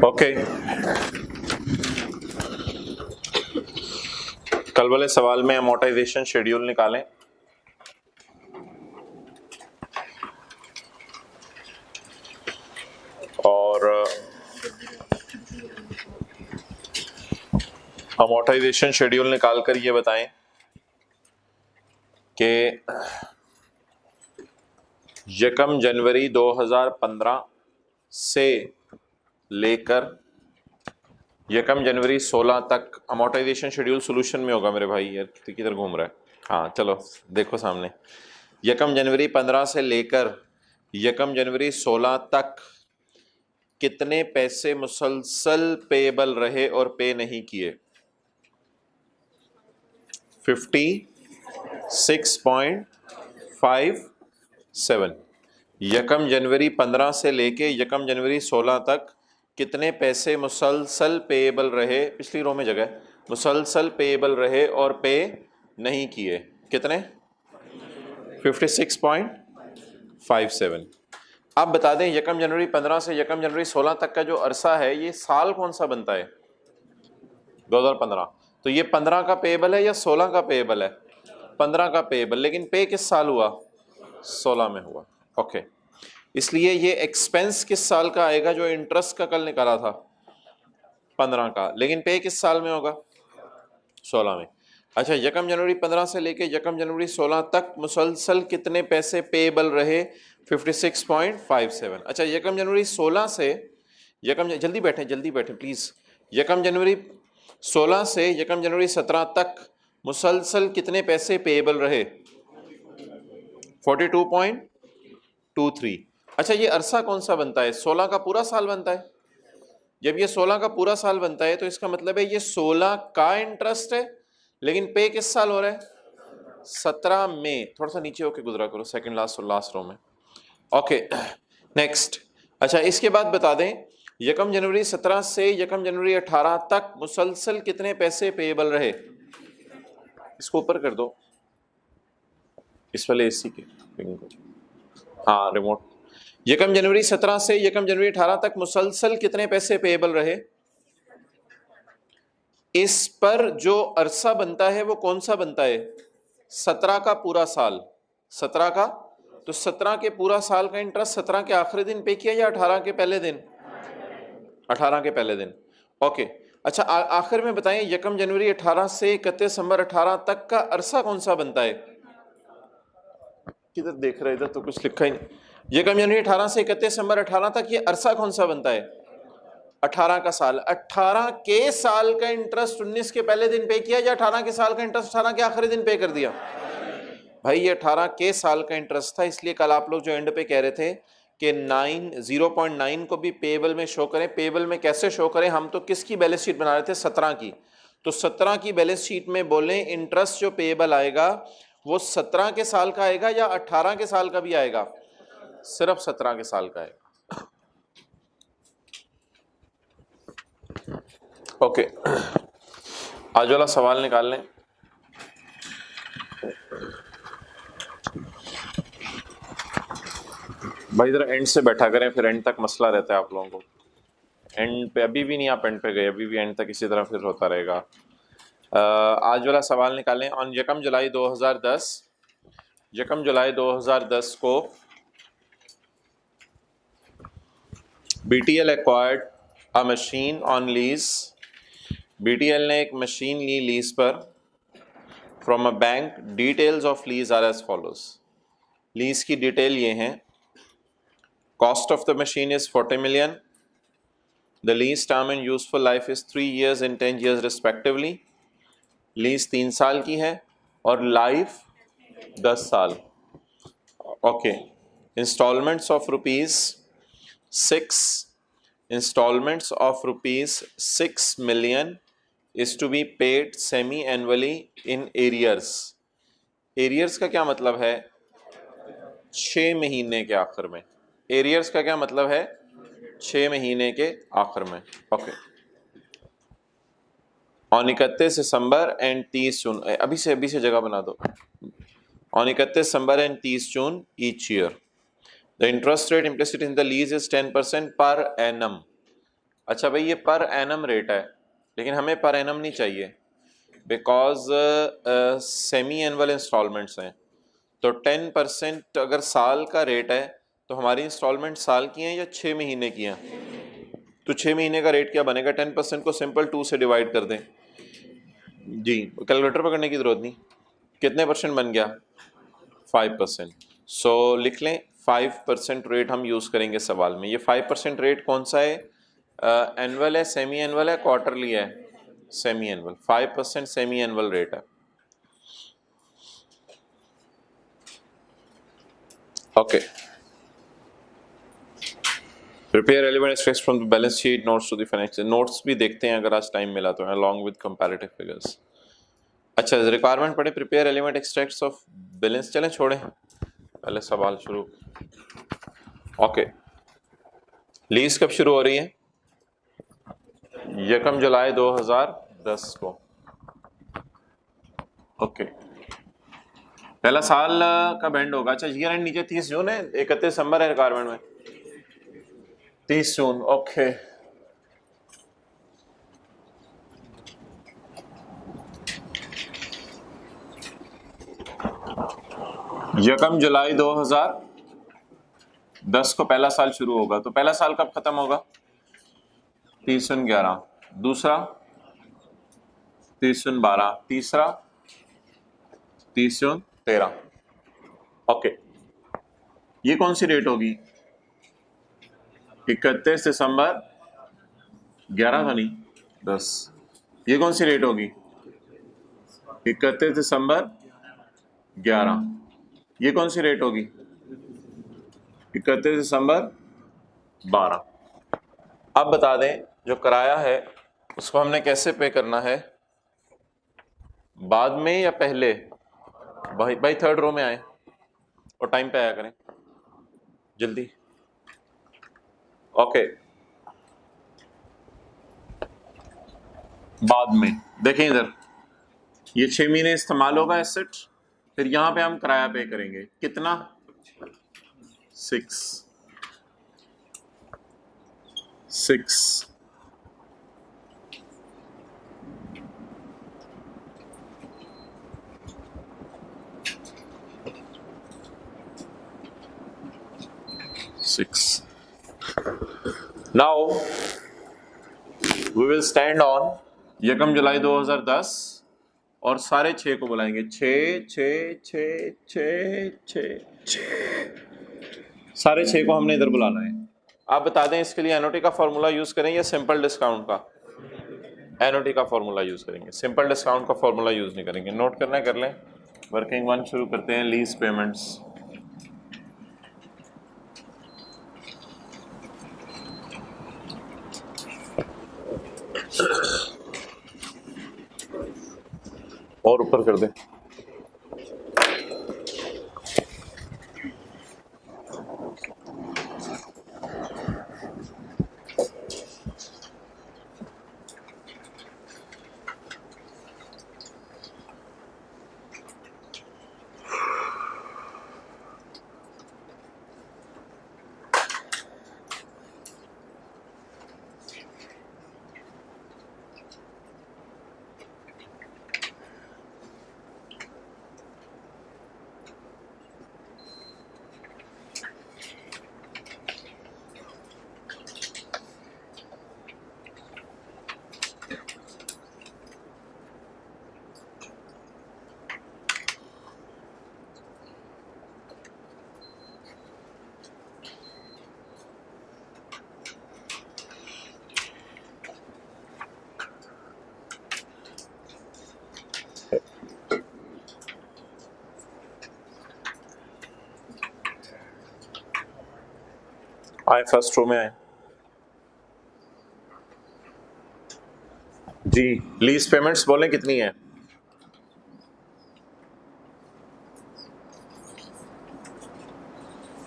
Okay, कल वाले सवाल में अमोर्टाइजेशन शेड्यूल निकालें। और अमोर्टाइजेशन शेड्यूल निकाल कर ये बताएं कि यकम जनवरी 2015 से लेकर यकम जनवरी 16 तक अमोर्टाइजेशन शेड्यूल सॉल्यूशन में होगा। मेरे भाई यार किधर घूम रहा है? हाँ चलो देखो सामने, यकम जनवरी 15 से लेकर यकम जनवरी 16 तक कितने पैसे मुसलसल पेएबल रहे और पे नहीं किए? 56.57। यकम जनवरी 15 से लेके यकम जनवरी 16 तक कितने पैसे मुसलसल पेएबल रहे, पिछली रो में जगह, मुसलसल पेएबल रहे और पे नहीं किए? कितने? 56.57। अब बता दें यकम जनवरी 15 से यकम जनवरी 16 तक का जो अरसा है ये साल कौन सा बनता है? 2015। तो ये 15 का पेएबल है या 16 का पेएबल है? 15 का पेएबल, लेकिन पे किस साल हुआ? 16 में हुआ। ओके, इसलिए ये एक्सपेंस किस साल का आएगा? जो इंटरेस्ट का कल निकाला था 15 का, लेकिन पे किस साल में होगा? 16 में। अच्छा, यकम जनवरी 15 से लेके यकम जनवरी 16 तक मुसलसल कितने पैसे पेएबल रहे? 56.57। अच्छा, यकम जनवरी 16 से जल्दी बैठें प्लीज। यकम जनवरी 16 से यकम जनवरी 17 तक मुसलसल कितने पैसे पेएबल रहे? 42.23। अच्छा, ये अरसा कौन सा बनता है? 16 का पूरा साल बनता है। जब ये 16 का पूरा साल बनता है तो इसका मतलब है ये 16 का इंटरेस्ट है, लेकिन पे किस साल हो रहा है? 17 में। थोड़ा सा नीचे होके गुजरा करो, सेकंड लास्ट रो में। Okay, next. अच्छा, इसके बाद बता दें यकम जनवरी 17 से यकम जनवरी 18 तक मुसलसल कितने पैसे पेएबल रहे? इसको ऊपर कर दो, इस वाले एसी के, हाँ रिमोट। यकम जनवरी 17 से यकम जनवरी 18 तक मुसलसल कितने पैसे पेएबल रहे? इस पर जो अरसा बनता है वो कौन सा बनता है? 17 का पूरा साल। 17 का, तो 17 के पूरा साल का इंटरेस्ट 17 के आखिरी दिन पे किया या 18 के पहले दिन? 18 के पहले दिन। ओके, अच्छा आखिर में बताएं यकम जनवरी 18 से 31 दिसंबर 18 तक का अरसा कौन सा बनता है? किधर देख रहे, इधर तो कुछ लिखा ही नहीं। यकम जनवरी 18 से 31 दिसंबर 18 तक ये अरसा कौन सा बनता है? 18 का साल। 18 के साल का इंटरेस्ट 19 के पहले दिन पे किया या 18 के साल का इंटरेस्ट 18 के आखिरी दिन पे कर दिया? भाई ये 18 के साल का इंटरेस्ट था, इसलिए कल आप लोग जो एंड पे कह रहे थे कि 0.9 को भी पेएबल में शो करें। पेएबल में कैसे शो करें? हम तो किसकी बैलेंस शीट बना रहे थे? 17 की। तो 17 की बैलेंस शीट में बोलें इंटरेस्ट जो पेएबल आएगा वो 17 के साल का आएगा या 18 के साल का भी आएगा? सिर्फ 17 के साल का आएगा। ओके, आज वाला सवाल निकाल लें। भाई इधर एंड से बैठा करें, फिर एंड तक मसला रहता है आप लोगों को। एंड पे अभी भी नहीं, आप एंड पे गए, अभी भी एंड तक इसी तरह फिर होता रहेगा। आज वाला सवाल निकालें। ऑन यकम जुलाई 2010 को BTL acquired a machine on lease. BTL ने एक मशीन ली लीज पर from a bank. Details of lease are as follows. Lease की डिटेल ये हैं। Cost of the machine is 40 million। The lease term and useful life is 3 years and 10 years respectively। Lease 3 साल की है और life 10 साल। Okay, instalments of rupees 6 million is to be paid semi-annually in arrears। Arrears का क्या मतलब है? 6 महीने के आखिर में। एरियर्स का क्या मतलब है? 6 महीने के आखिर में। ओके, ऑन 31 दिसंबर एंड 30 जून, अभी से जगह बना दो। On 31 December and 30 June each year the interest rate implicit in the lease is 10% per annum. अच्छा भाई ये पर एनम रेट है, लेकिन हमें पर एनम नहीं चाहिए बिकॉज सेमी एनुअल इंस्टॉलमेंट्स हैं। तो 10% अगर साल का रेट है तो हमारी इंस्टॉलमेंट साल की हैं या 6 महीने की हैं? तो 6 महीने का रेट क्या बनेगा? 10% को सिंपल 2 से डिवाइड कर दें जी, कैलकुलेटर पकड़ने की जरूरत नहीं। कितने परसेंट बन गया? 5%। सो लिख लें 5% रेट हम यूज करेंगे सवाल में। ये 5% रेट कौन सा है? एनुअल है, सेमी एनुअल है, क्वार्टरली है? Semi annual. 5% semi annual rate है। Okay, prepare relevant extracts from the balance sheet, notes to the financial. Notes भी देखते हैं अगर आज टाइम मिला तो, अलॉन्ग विद कंपैरेटिव फिगर्स। अच्छा, रिक्वायरमेंट पढ़े, prepare relevant extracts of balance. चलें छोड़ें, पहले सवाल शुरू। ओके, लीज कब शुरू हो रही है? 1 जुलाई 2010 को। ओके, पहला साल कब एंड होगा? अच्छा, ईयर एंड नीचे 30 जून है, 31 दिसंबर है रिक्वायरमेंट में, 30 जून। ओके, यकम जुलाई 2010 को पहला साल शुरू होगा। तो पहला साल कब खत्म होगा? 30/11। दूसरा 30/12। तीसरा 30/13। ओके, ये कौन सी डेट होगी? 31 दिसंबर 11 था नहीं 10। ये कौन सी डेट होगी? 31 दिसंबर 11। ये कौन सी डेट होगी? 31 दिसंबर 12। अब बता दें जो किराया है उसको हमने कैसे पे करना है, बाद में या पहले? भाई थर्ड रो में आए और टाइम पे आया करें जल्दी। ओके, बाद में। देखें इधर, ये 6 महीने इस्तेमाल होगा एसेट, फिर यहां पे हम किराया पे करेंगे। कितना? 6। Now we will stand on 1 जुलाई 2010 और सारे 6 को बुलाएंगे। 6 6 6 6 6 6, सारे 6 को हमने इधर बुलाना है। आप बता दें इसके लिए एनओटी का फॉर्मूला यूज करें या सिंपल डिस्काउंट का? एनओटी का फॉर्मूला यूज करेंगे, सिंपल डिस्काउंट का फॉर्मूला यूज नहीं करेंगे। नोट करना है, कर लें। वर्किंग 1 शुरू करते हैं। लीज पेमेंट्स, और ऊपर कर दें। आए फर्स्ट रो में आए जी। लीज पेमेंट्स बोलें कितनी है?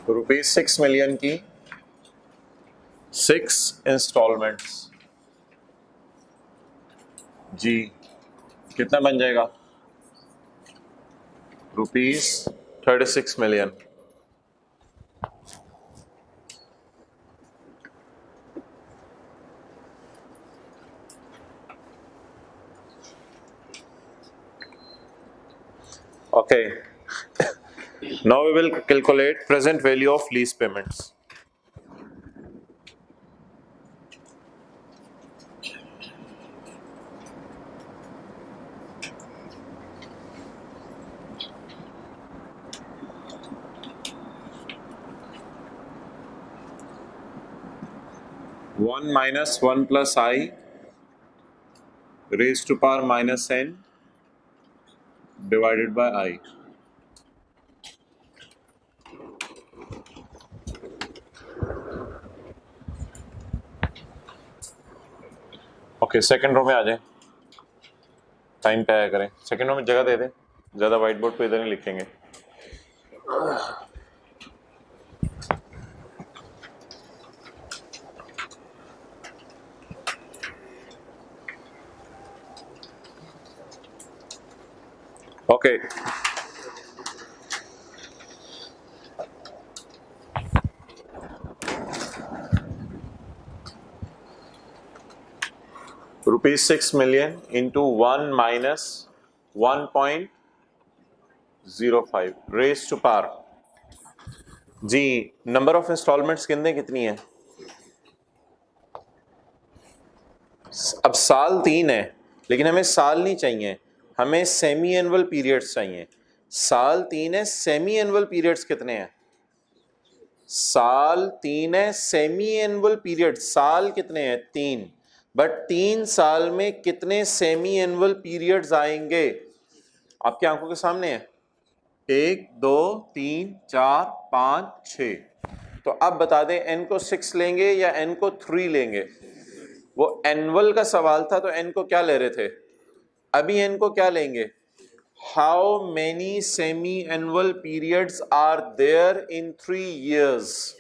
₹6 मिलियन की 6 इंस्टॉलमेंट्स जी। कितना बन जाएगा? ₹36 million. Okay. Now we will calculate present value of lease payments. One minus one plus I raised to power minus n divided by I. Okay, second row में आ जाए, टाइम पे आया करें, सेकंड रो में जगह दे दें, ज़्यादा व्हाइट बोर्ड पे इधर नहीं लिखेंगे। Okay, ₹6 million into 1 minus 1.05 raised to power जी। नंबर ऑफ इंस्टॉलमेंट्स कितनी है? अब साल 3 है, लेकिन हमें साल नहीं चाहिए, हमें सेमी एनुअल पीरियड्स चाहिए। साल 3 है, सेमी एनुअल पीरियड्स कितने हैं? साल 3 है, सेमी एनुअल पीरियड साल कितने हैं? 3। बट 3 साल में कितने सेमी एनुअल पीरियड्स आएंगे? आपकी आंखों के सामने है, 1 2 3 4 5 6। तो अब बता दें n को 6 लेंगे या n को 3 लेंगे? वो एनुअल का सवाल था तो n को क्या ले रहे थे, अभी n को क्या लेंगे? How many semi annual periods are there in 3 years?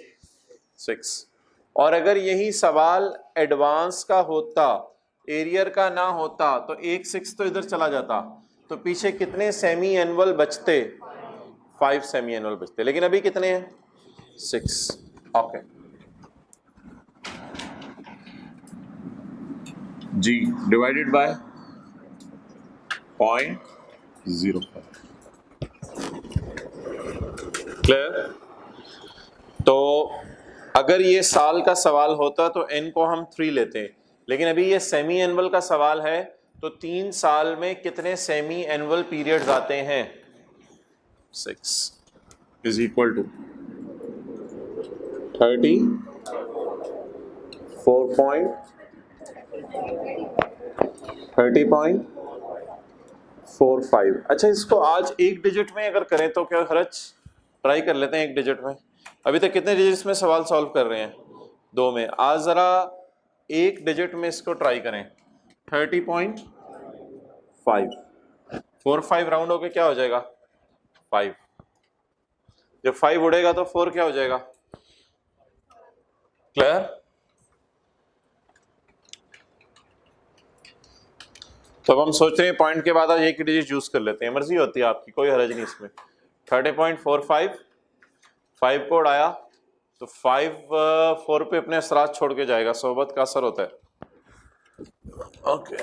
6। और अगर यही सवाल एडवांस का होता, एरियर का ना होता, तो 1/6 तो इधर चला जाता, तो पीछे कितने सेमी एनुअल बचते? 5 सेमी एनुअल बचते, लेकिन अभी कितने हैं? 6। ओके जी, डिवाइडेड बाय 0.05। क्लियर? तो अगर ये साल का सवाल होता तो n को हम 3 लेते हैं, लेकिन अभी ये सेमी एनुअल का सवाल है, तो 3 साल में कितने सेमी एनुअल पीरियड्स आते हैं? 6 इज इक्वल टू 30.45। अच्छा, इसको आज एक डिजिट में अगर करें तो क्या खर्च? ट्राई कर लेते हैं एक डिजिट में। अभी तक कितने डिजिट्स में सवाल सॉल्व कर रहे हैं? 2 में। आज जरा एक डिजिट में इसको ट्राई करें। 30.5 45 राउंड होके क्या हो जाएगा? 5। जब 5 उड़ेगा तो 4 क्या हो जाएगा? क्लियर? तो अब हम सोच रहे हैं पॉइंट के बाद आज एक डिजिट यूज कर लेते हैं, मर्जी होती है आपकी, कोई हर्ज नहीं इसमें। 30.45 5 को उड़ाया तो 5 4 पे अपने असरात छोड़ के जाएगा, सोबत का असर होता है। ओके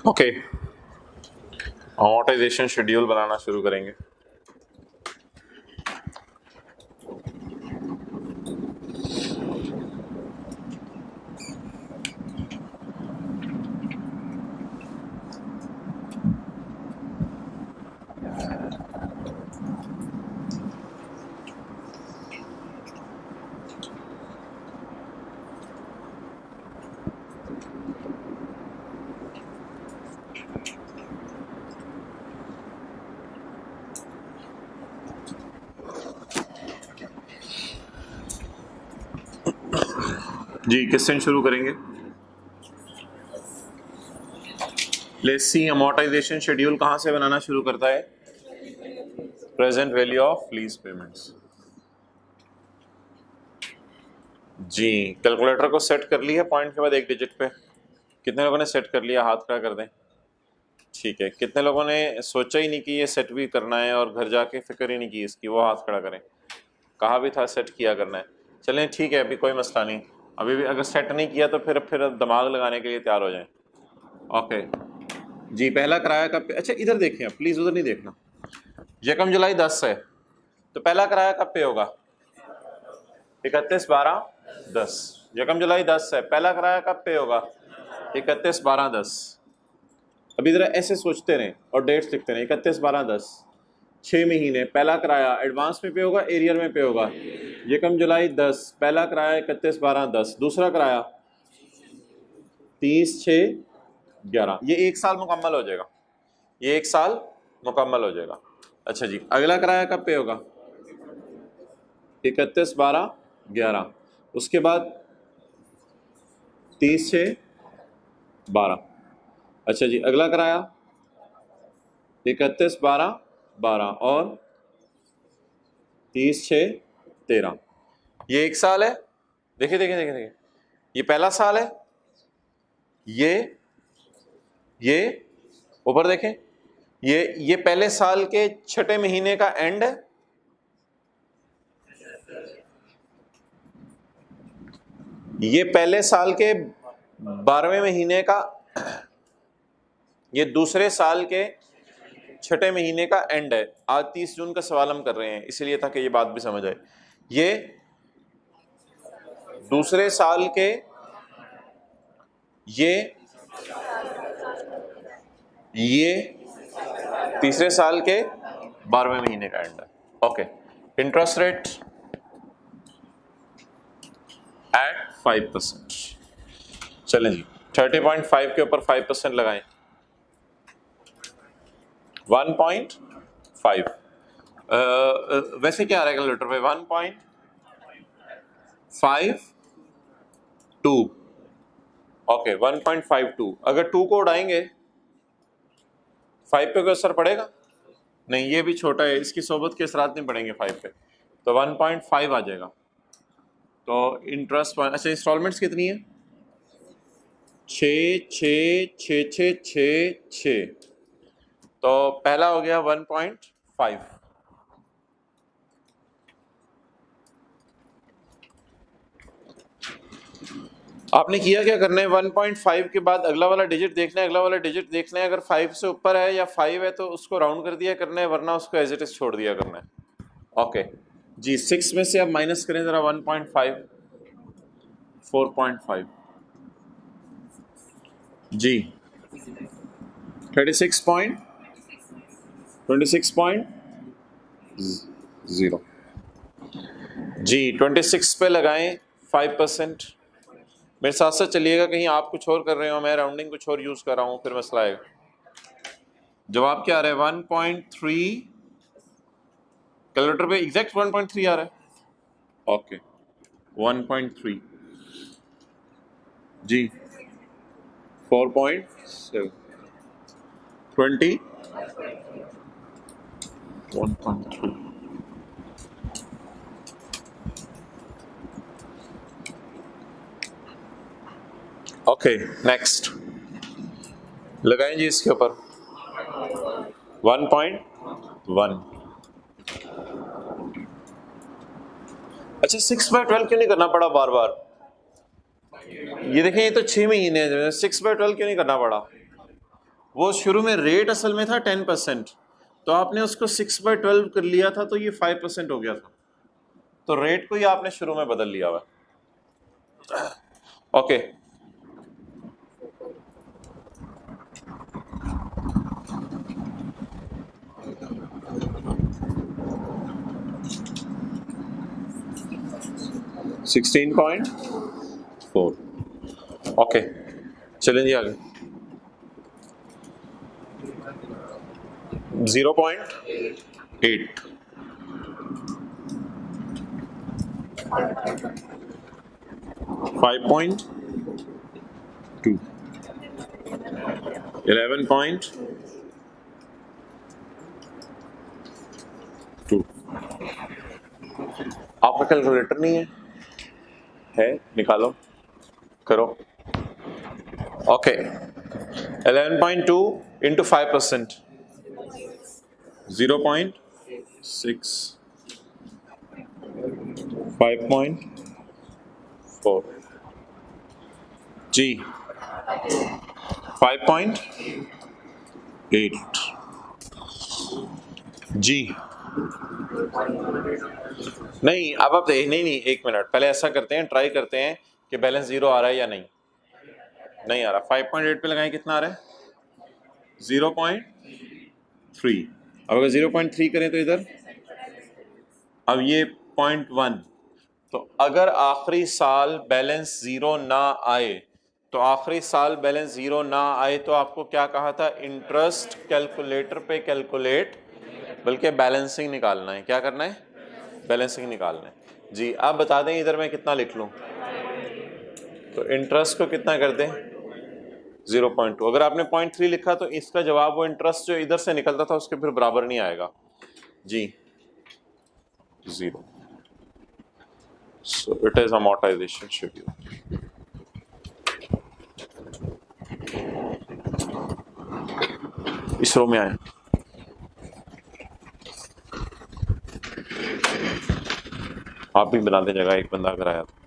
ओके, अमोर्टाइजेशन शेड्यूल बनाना शुरू करेंगे। जी किससे शुरू करेंगे? लेट्स सी अमोर्टाइजेशन शेड्यूल कहाँ से बनाना शुरू करता है? Present value of lease payments. जी कैलकुलेटर को सेट कर लिया पॉइंट के बाद एक डिजिट पे। कितने लोगों ने सेट कर लिया? हाथ खड़ा कर दें। ठीक है, कितने लोगों ने सोचा ही नहीं कि ये सेट भी करना है और घर जाके फिक्र ही नहीं की इसकी? वो हाथ खड़ा करें। कहा भी था सेट किया करना है। चलें ठीक है, अभी कोई मसला नहीं। अभी भी अगर सेट नहीं किया तो फिर दिमाग लगाने के लिए तैयार हो जाएं। ओके जी, पहला किराया कब पे? अच्छा इधर देखें आप प्लीज़, उधर नहीं देखना। यकम जुलाई 10 है तो पहला किराया कब पे होगा? 31/12/10। यकम जुलाई 10 है, पहला किराया कब पे होगा? 31/12/10। अभी जरा ऐसे सोचते रहें और डेट्स लिखते रहें। 31/12/10 6 महीने। पहला किराया एडवांस में पे होगा, एरियर में पे होगा? यकम जुलाई 10, पहला किराया 31/12/10। दूसरा किराया 30/6/11। ये एक साल मुकम्मल हो जाएगा, ये एक साल मुकम्मल हो जाएगा। अच्छा जी, अगला किराया कब पे होगा? 31/12/11। उसके बाद 30/6/12। अच्छा जी, अगला किराया 31/12/12 और 30/6/13। ये एक साल है। देखिए देखिए देखिए देखिए, ये पहला साल है, ये ऊपर देखें, ये पहले साल के छठे महीने का एंड है। ये पहले साल के 12वें महीने का, ये दूसरे साल के छठे महीने का एंड है। आज 30 जून का सवाल हम कर रहे हैं इसलिए ताकि ये बात भी समझ आए। ये दूसरे साल के, ये तीसरे साल के 12वें महीने का एंड है। Okay, interest rate at 5%। चलें जी, 30.5 के ऊपर 5% लगाएं। 1.5 वैसे क्या आ रहा है कैलकुलेटर पे? 1.52। ओके 1.52। अगर 2 को उड़ाएंगे 5 पे कोई असर पड़ेगा? नहीं, ये भी छोटा है, इसकी सोबत के असरात नहीं पड़ेंगे 5 पे, तो 1.5 आ जाएगा। तो इंटरेस्ट, अच्छा इंस्टॉलमेंट्स कितनी है? 6 तो पहला हो गया 1.5। आपने किया क्या करना है? 1.5 के बाद अगला वाला डिजिट देखना है, अगला वाला डिजिट देखना है। अगर 5 से ऊपर है या 5 है तो उसको राउंड कर दिया करना है, वरना उसको एज इट इज छोड़ दिया करना है। ओके जी, 6 में से अब माइनस करें जरा 1.5, 4.5 जी, 26.0 जी। 26 पे लगाएं 5%। मेरे साथ साथ चलिएगा, कहीं आप कुछ और कर रहे हो, मैं राउंडिंग कुछ और यूज कर रहा हूँ, फिर मसला आएगा। जवाब क्या आ रहा है? 1.3। कैलकुलेटर पे एग्जैक्ट 1.3 आ रहा है। ओके 1.3 जी, 4.7 20 1.3। ओके नेक्स्ट लगाएं जी इसके ऊपर 1.1। अच्छा 6/12 क्यों नहीं करना पड़ा बार बार? ये देखें, ये तो 6 महीने 6/12 क्यों नहीं करना पड़ा? वो शुरू में रेट असल में था 10%, तो आपने उसको 6/12 कर लिया था तो ये 5% हो गया था, तो रेट को ही आपने शुरू में बदल लिया हुआ। ओके 16.4। ओके चलें जी आगे। 0.8 1.5 5.2 11.2 आपका कैलकुलेटर नहीं है निकालो करो ओके 11.2 इंटू 5% 0.6 5.4 जी 5.8 जी नहीं अब आप नहीं एक मिनट पहले ऐसा करते हैं ट्राई करते हैं कि बैलेंस जीरो आ रहा है या नहीं आ रहा 5.8 पे लगाएं कितना आ रहा है 0.3 अब अगर 0.3 करें तो इधर अब ये 0.1 तो अगर आखिरी साल बैलेंस जीरो ना आए तो आखिरी साल बैलेंस जीरो ना आए तो आपको क्या कहा था इंटरेस्ट कैलकुलेटर पे कैलकुलेट बल्कि बैलेंसिंग निकालना है क्या करना है बैलेंसिंग निकालना है जी आप बता दें इधर मैं कितना लिख लूं तो इंटरेस्ट को कितना कर दें 0.2 अगर आपने 0.3 लिखा तो इसका जवाब वो इंटरेस्ट जो इधर से निकलता था उसके फिर बराबर नहीं आएगा जी 0 so it is amortization schedule इस रो में आए आप भी बना दे जगह एक बंदा अगर आया तो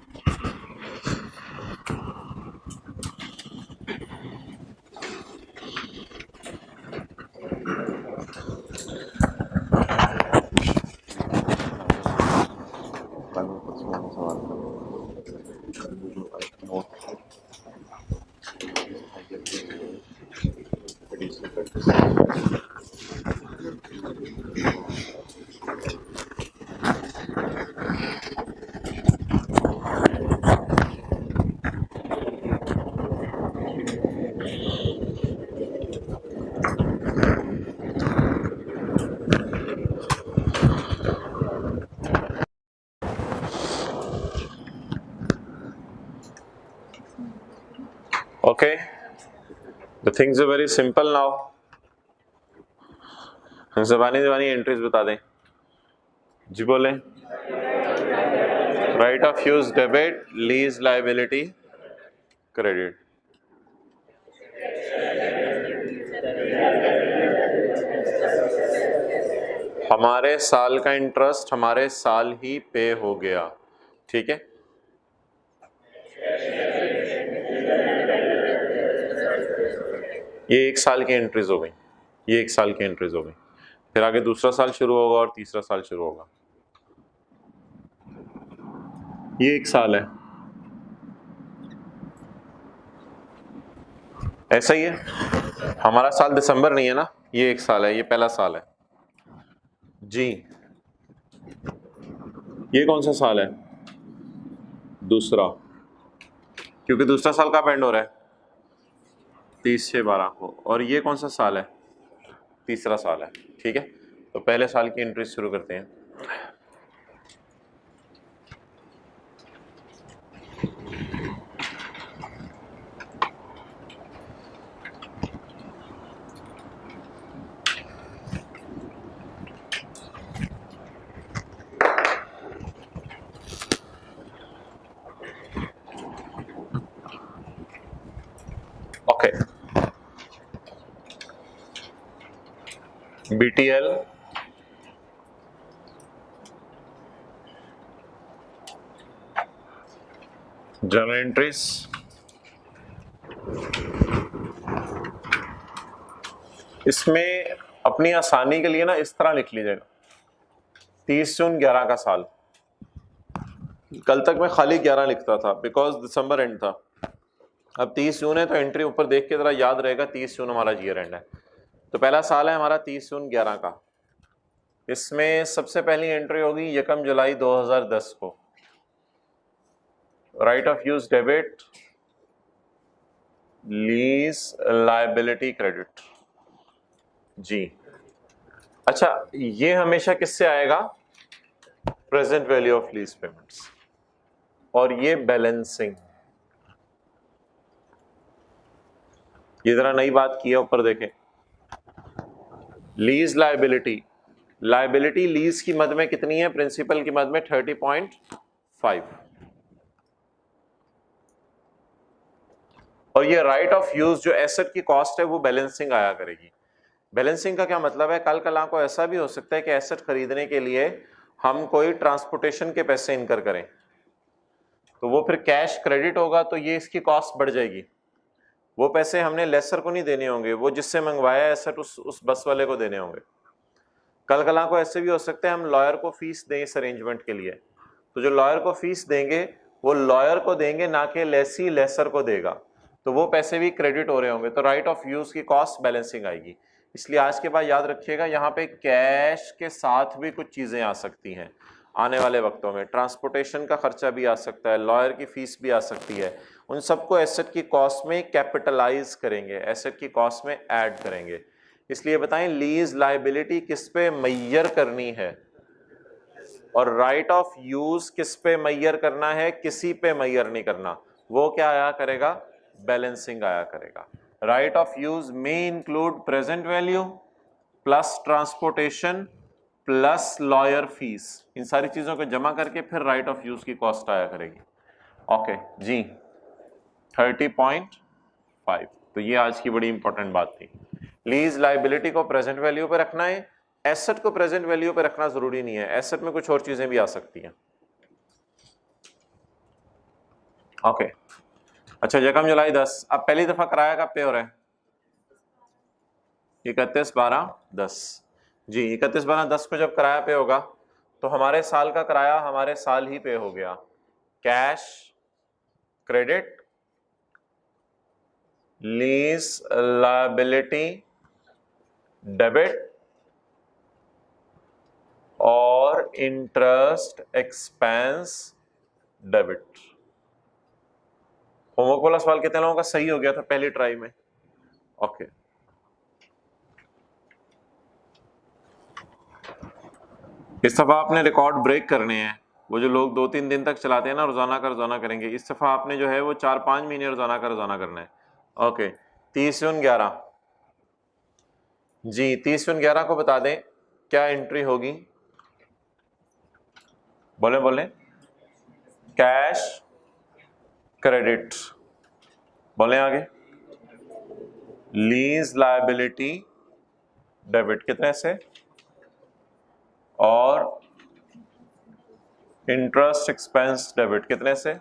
Okay, the things are very simple now. ज़बानी एंट्रीज बता दें जी बोले right of use debit lease liability credit हमारे साल का इंटरेस्ट हमारे साल ही पे हो गया ठीक है ये एक साल की एंट्रीज हो गई ये एक साल की एंट्रीज हो गई फिर आगे दूसरा साल शुरू होगा और तीसरा साल शुरू होगा ये एक साल है ऐसा ही है हमारा साल दिसंबर नहीं है ना ये एक साल है ये पहला साल है जी ये कौन सा साल है दूसरा क्योंकि दूसरा साल कब एंड हो रहा है 30/12 को और ये कौन सा साल है तीसरा साल है ठीक है तो पहले साल की एंट्री शुरू करते हैं ओके BTL जर्नल एंट्रीज इसमें अपनी आसानी के लिए ना इस तरह लिख लीजिएगा 30 जून 11 का साल कल तक मैं खाली 11 लिखता था बिकॉज दिसंबर एंड था अब 30 जून है तो एंट्री ऊपर देख के जरा याद रहेगा 30 जून हमारा ईयर एंड है तो पहला साल है हमारा 30 जून 11 का इसमें सबसे पहली एंट्री होगी 1 जुलाई 2010 को right of use debit lease liability credit जी अच्छा ये हमेशा किससे आएगा present value of lease payments और ये बैलेंसिंग ये जरा नई बात की है, ऊपर देखें, लीज लायबिलिटी, लायबिलिटी लीज की मद में कितनी है, प्रिंसिपल की मद में 30.5, और ये राइट ऑफ यूज जो एसेट की कॉस्ट है वो बैलेंसिंग आया करेगी। बैलेंसिंग का क्या मतलब है, कल कला को ऐसा भी हो सकता है कि एसेट खरीदने के लिए हम कोई ट्रांसपोर्टेशन के पैसे इनकर करें, तो वो फिर कैश क्रेडिट होगा, तो ये इसकी कॉस्ट बढ़ जाएगी। वो पैसे हमने लेसर को नहीं देने होंगे, वो जिससे मंगवाया एसेट उस बस वाले को देने होंगे। कल कला को ऐसे भी हो सकता है हम लॉयर को फीस दें इस अरेंजमेंट के लिए, तो जो लॉयर को फीस देंगे वो लॉयर को देंगे, ना कि लेसी लेसर को देगा, तो वो पैसे भी क्रेडिट हो रहे होंगे, तो राइट ऑफ यूज की कॉस्ट बैलेंसिंग आएगी। इसलिए आज के बाद याद रखिएगा, यहाँ पे कैश के साथ भी कुछ चीजें आ सकती हैं आने वाले वक्तों में, ट्रांसपोर्टेशन का खर्चा भी आ सकता है, लॉयर की फीस भी आ सकती है, उन सबको एसेट की कॉस्ट में कैपिटलाइज करेंगे, एसेट की कॉस्ट में ऐड करेंगे। इसलिए बताएं लीज लायबिलिटी किस पे मैयर करनी है, और राइट ऑफ यूज किस पे मैयर करना है, किसी पे मैयर नहीं करना, वो क्या आया करेगा, बैलेंसिंग आया करेगा। राइट ऑफ यूज में include present value plus transportation plus lawyer fees, इन सारी चीजों को जमा करके फिर राइट ऑफ यूज की कॉस्ट आया करेगी। ओके जी, 30.5, तो ये आज की बड़ी इंपॉर्टेंट बात थी। लीज लायबिलिटी को प्रेजेंट वैल्यू पे रखना है, एसेट को प्रेजेंट वैल्यू पे रखना जरूरी नहीं है, एसेट में कुछ और चीजें भी आ सकती हैं। ओके अच्छा, यकम जुलाई 10, अब पहली दफा किराया कब पे हो रहा है, 31/12/10 जी, 31/12/10 को जब किराया पे होगा तो हमारे साल का किराया हमारे साल ही पे हो गया, cash credit lease liability debit और इंटरेस्ट एक्सपेंस डेबिट। होमवर्क वाला सवाल कितने लोगों का सही हो गया था पहली ट्राई में? ओके इस दफा आपने रिकॉर्ड ब्रेक करने हैं, वो जो लोग 2-3 दिन तक चलाते हैं ना रोजाना का रोजाना करेंगे, इस दफा आपने जो है वो 4-5 महीने रोजाना का रोजाना करना है। ओके 30/11 जी, 30/11 को बता दें क्या एंट्री होगी, बोले बोले, कैश क्रेडिट, बोले आगे, लीज लायबिलिटी डेबिट कितने से, और इंटरेस्ट एक्सपेंस डेबिट कितने से,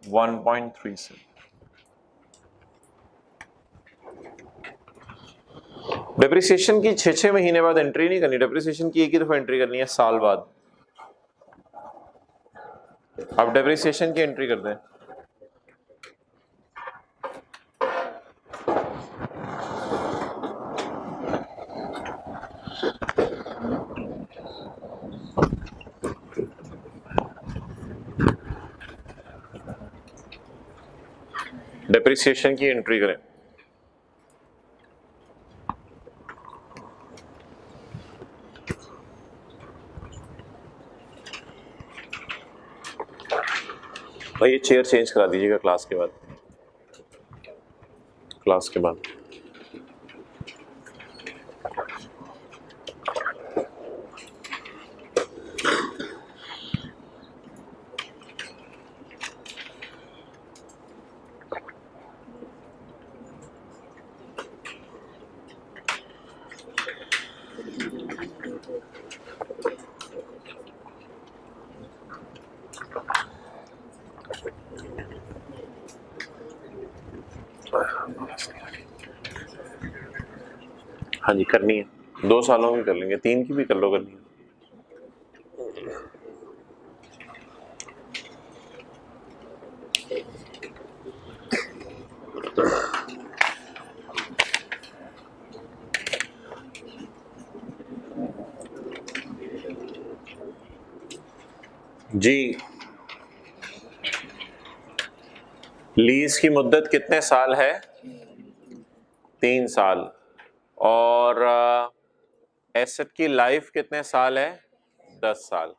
1.3 से। डेप्रिसिएशन की 6-6 महीने बाद एंट्री नहीं करनी, डेप्रिसिएशन की एक ही दफा एंट्री करनी है साल बाद। अब डेप्रिसिएशन की एंट्री कर दें, डेप्रिसिएशन की एंट्री करें। भाई ये चेयर चेंज करा दीजिएगा क्लास के बाद, क्लास के बाद। हाँ जी करनी है, 2 सालों की कर लेंगे, 3 की भी कर लो करनी है। जी लीज की मुद्दत कितने साल है, 3 साल, और एसेट की लाइफ कितने साल है, 10 साल।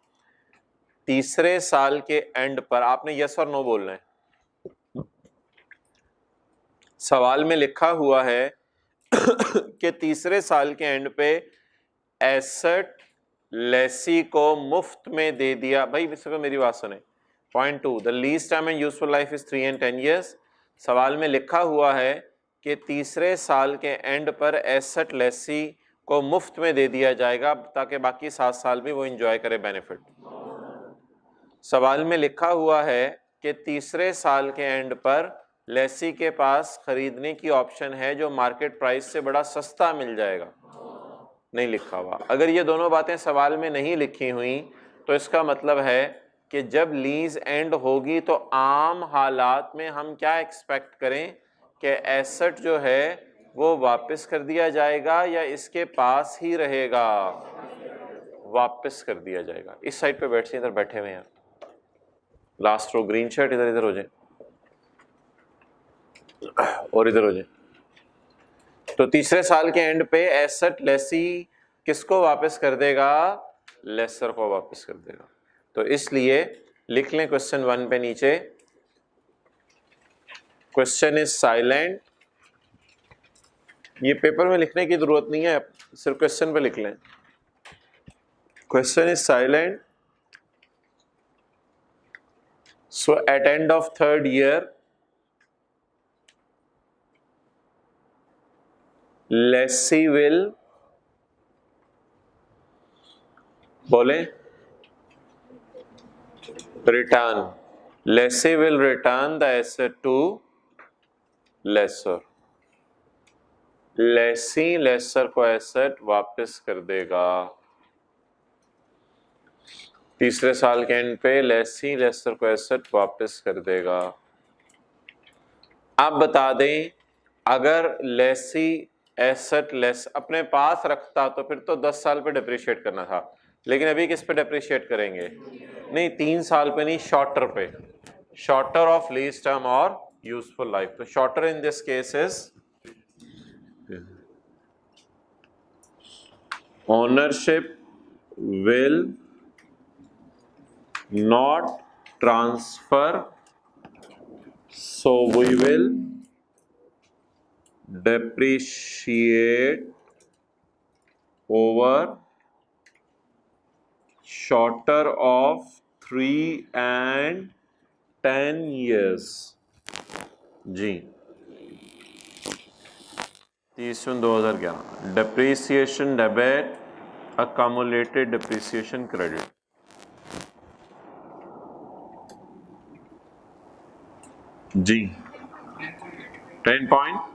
तीसरे साल के एंड पर आपने यस और नो बोलना है, सवाल में लिखा हुआ है कि तीसरे साल के एंड पे एसेट लेसी को मुफ्त में दे दिया। भाई इसको मेरी बात सुने। Point 2, the lease time and useful life is 3 and 10 years। सवाल में लिखा हुआ है कि तीसरे साल के एंड पर एसेट लेसी को मुफ्त में दे दिया जाएगा ताकि बाकी 7 साल भी वो एंजॉय करे बेनिफिट। सवाल में लिखा हुआ है कि तीसरे साल के एंड पर लेसी के पास खरीदने की ऑप्शन है जो मार्केट प्राइस से बड़ा सस्ता मिल जाएगा। नहीं लिखा हुआ। अगर ये दोनों बातें सवाल में नहीं लिखी हुई तो इसका मतलब है कि जब लीज एंड होगी तो आम हालात में हम क्या एक्सपेक्ट करें कि एसेट जो है वो वापस कर दिया जाएगा या इसके पास ही रहेगा? वापस कर दिया जाएगा। इस साइड पे बैठिए, इधर बैठे हुए हैं, लास्ट रो ग्रीन शर्ट, इधर इधर हो जाए और इधर हो जाए। तो तीसरे साल के एंड पे एसेट लेसी किसको वापस कर देगा? लेसर को वापस कर देगा। तो इसलिए लिख लें क्वेश्चन 1 पे नीचे, क्वेश्चन इज साइलेंट। ये पेपर में लिखने की जरूरत नहीं है, सिर्फ क्वेश्चन पे लिख लें। Question is silent, so at end of 3rd year lessee will, बोले, return, lessee will return the asset to lessor. Lessee lessor को एसेट वापस कर देगा। तीसरे साल के एंड पे लेसी लेसर को एसेट वापस कर देगा। आप बता दें, अगर लेसी एसेट लेस अपने पास रखता तो फिर तो 10 साल पे डिप्रिशिएट करना था, लेकिन अभी किस पे डिप्रिशिएट करेंगे? नहीं, 3 साल पे नहीं, शॉर्टर पे, शॉर्टर ऑफ लीज टर्म और यूजफुल लाइफ। तो shorter in this case is ownership will not transfer, so we will depreciate over shorter of 3 and 10 years। जी 30/2011 depreciation debit, accumulated depreciation credit। जी 10.2।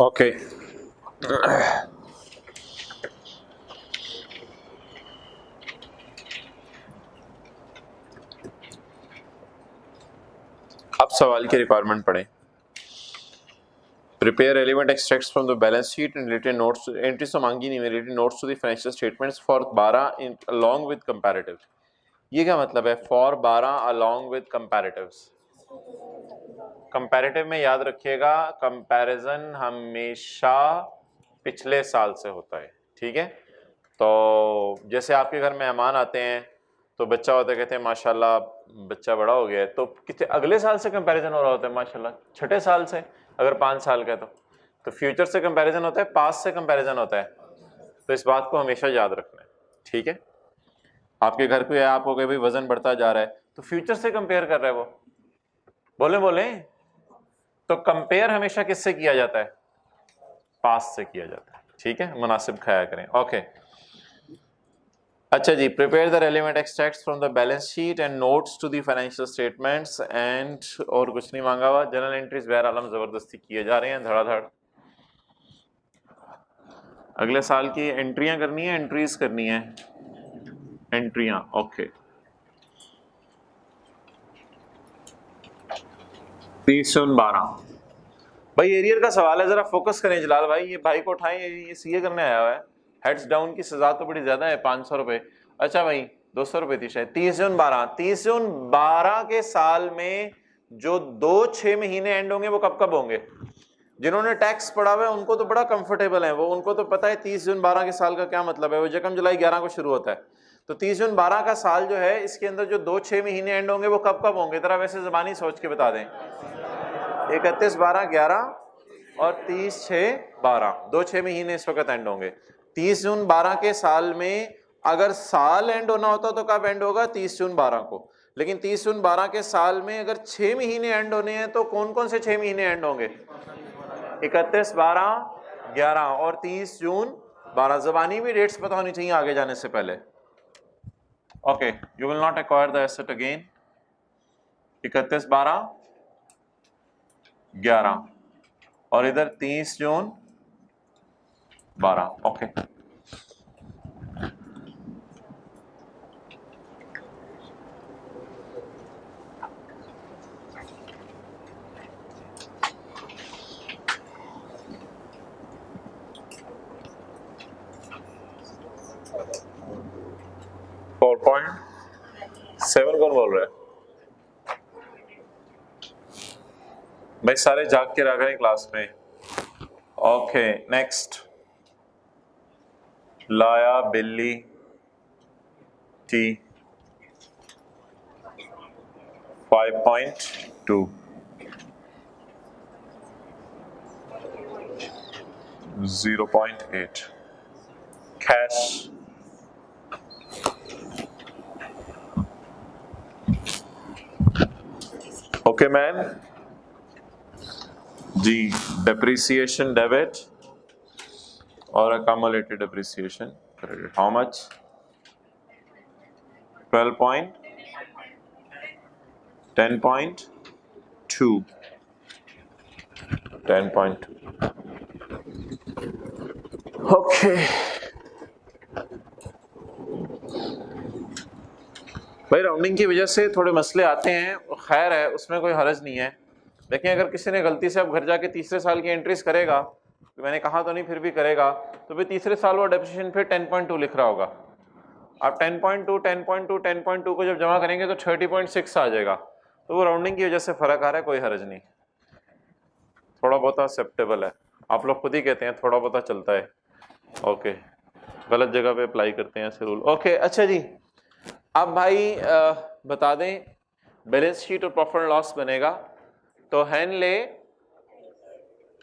ओके अब सवाल की requirement पढ़ें। Prepare relevant extracts from the balance sheet and related notes, entries तो मांगी नहीं, related notes to the financial statements for 12 along with comparatives। ये क्या मतलब है for 12 along with comparatives? Comparative में याद रखिएगा, कंपैरिजन हमेशा पिछले साल से होता है, ठीक है। तो जैसे आपके घर में मेहमान आते हैं तो बच्चा होता है, कहते हैं माशाल्लाह बच्चा बड़ा हो गया है, तो कितने अगले साल से कंपैरिजन हो रहा होता है, माशाल्लाह छठे साल से, अगर 5 साल का है तो फ्यूचर से कंपैरिजन होता है, पास्ट से कंपैरिजन होता है, तो इस बात को हमेशा याद रखना है, ठीक है। आपके घर पे आपको भाई वजन बढ़ता जा रहा है, तो फ्यूचर से कंपेयर कर रहा है वो, बोले बोले, तो कंपेयर हमेशा किससे किया जाता है, पास्ट से किया जाता है, ठीक है, मुनासिब खाया करें। ओके अच्छा जी, prepare the relevant extracts from the balance sheet and notes to the financial statements and, और कुछ नहीं मांगा हुआ, जनरल एंट्रीज बहर आलम जबरदस्ती किए जा रहे हैं धड़ाधड़। अगले साल की एंट्रियां करनी है, एंट्रीज करनी है, एंट्रियां, ओके। 30/12 भाई एरियर का सवाल है, जरा फोकस करें जलाल भाई, ये भाई को उठाएं, ये सीए करने आया हुआ है, हेड्स डाउन की सजा तो बड़ी ज्यादा है, 500 रुपए, अच्छा भाई 200 रुपए थी शायद। 30/12 के साल में जो 2-6 महीने एंड होंगे वो कब कब होंगे? जिन्होंने टैक्स पढ़ा हुआ है उनको तो बड़ा कंफर्टेबल है, वो उनको तो पता है 30/12 के साल का क्या मतलब है, वो यकम जुलाई 11 को शुरू होता है, तो 30/12 का साल जो है इसके अंदर जो 2-6 महीने एंड होंगे वो कब कब होंगे, जरा वैसे जबानी सोच के बता दें। 31/12/11 और 30/6/12, 2-6 महीने इस वक्त एंड होंगे। 30/12 के साल में अगर साल एंड होना होता तो कब एंड होगा? 30/12 को, लेकिन 30/12 के साल में अगर 6 महीने एंड होने हैं तो कौन कौन से 6 महीने एंड होंगे? 31/12/11 और 30/12। जबानी भी डेट्स पता होनी चाहिए आगे जाने से पहले। Okay, you will not acquire the asset again. 31/12/11 और इधर 30/12। ओके .7 कौन बोल रहा है भाई? सारे जाग के रख रहे हैं क्लास में। Okay next, liability 5.2 0.8 cash okay man जी। डेप्रिसिएशन डेबिट और accumulated depreciation credit, how much? 10.2 10.2 okay भाई, राउंडिंग की वजह से थोड़े मसले आते हैं, खैर है उसमें कोई हर्ज नहीं है। देखिए अगर किसी ने गलती से अब घर जाके तीसरे साल की एंट्रीज करेगा, तो मैंने कहा तो नहीं फिर भी करेगा, तो फिर तीसरे साल वो डेप्रिसिएशन फिर 10.2 लिख रहा होगा। आप 10.2 को जब जमा करेंगे तो 30.6 आ जाएगा, तो वो राउंडिंग की वजह से फर्क आ रहा है, कोई हर्ज नहीं, थोड़ा बहुत एक्सेप्टेबल है। आप लोग खुद ही कहते हैं थोड़ा बहुत चलता है। ओके, गलत जगह पे अप्लाई करते हैं ऐसे रूल। ओके अच्छा जी, अब भाई बता दें, बैलेंस शीट और प्रॉफिट एंड लॉस बनेगा तो हैन ले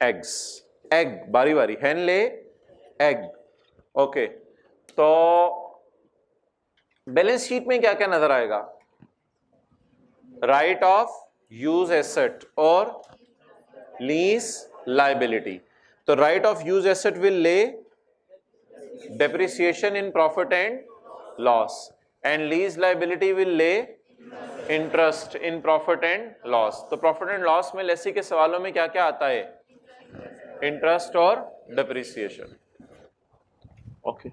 एग्स, एग बारी बारी, हैन ले एग। ओके, तो बैलेंस शीट में क्या क्या नजर आएगा? राइट ऑफ यूज एसेट और लीज लायबिलिटी। तो right of use asset will lay depreciation in profit and loss and lease liability will lay interest in profit and loss। तो profit and loss में लेसी के सवालों में क्या क्या आता है? इंटरेस्ट और depreciation। ओके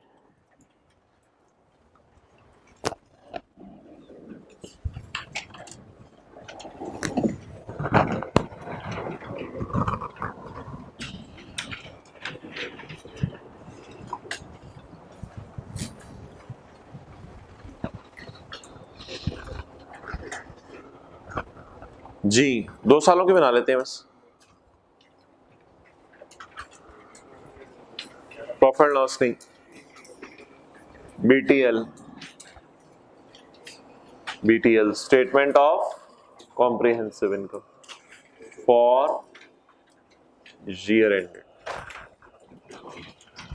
जी, 2 सालों के बना लेते हैं बस। प्रॉफिट लॉस नहीं, BTL statement of comprehensive income for year ended.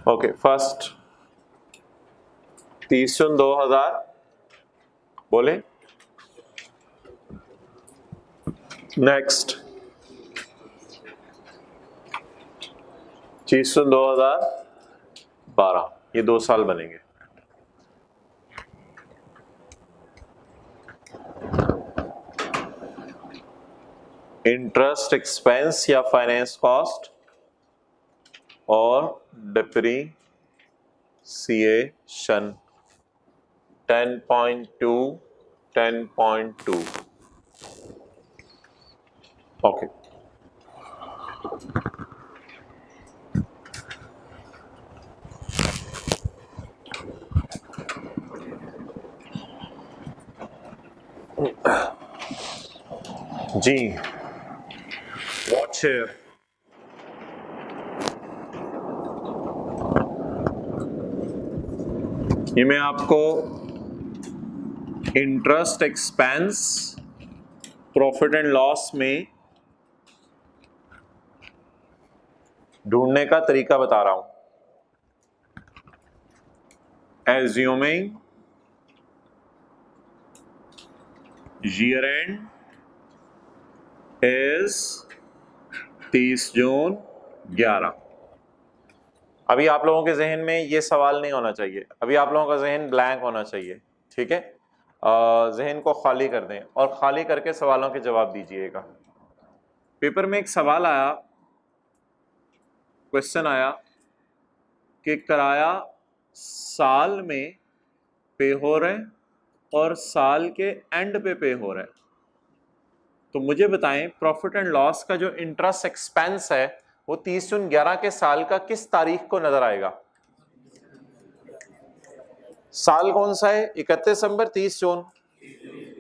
Okay, first 30/2000 बोले। नेक्स्ट 30/2012, ये 2 साल बनेंगे। इंटरेस्ट एक्सपेंस या फाइनेंस कॉस्ट और डिप्रीसिएशन 10.2 10.2। ओके, जी वॉच हियर। ये मैं आपको interest expense profit and loss में ढूंढने का तरीका बता रहा हूं। Assuming year end is 30 June 11। अभी आप लोगों के जहन में ये सवाल नहीं होना चाहिए, अभी आप लोगों का जहन ब्लैंक होना चाहिए, ठीक है। जहन को खाली कर दें और खाली करके सवालों के जवाब दीजिएगा। पेपर में एक सवाल आया, क्वेश्चन आया कि किराया साल में पे हो रहा है और साल के एंड पे हो रहा है, तो मुझे बताएं प्रॉफिट एंड लॉस का जो इंटरेस्ट एक्सपेंस है वो 30/11 के साल का किस तारीख को नजर आएगा। साल कौन सा है? 31 दिसंबर, 30 जून।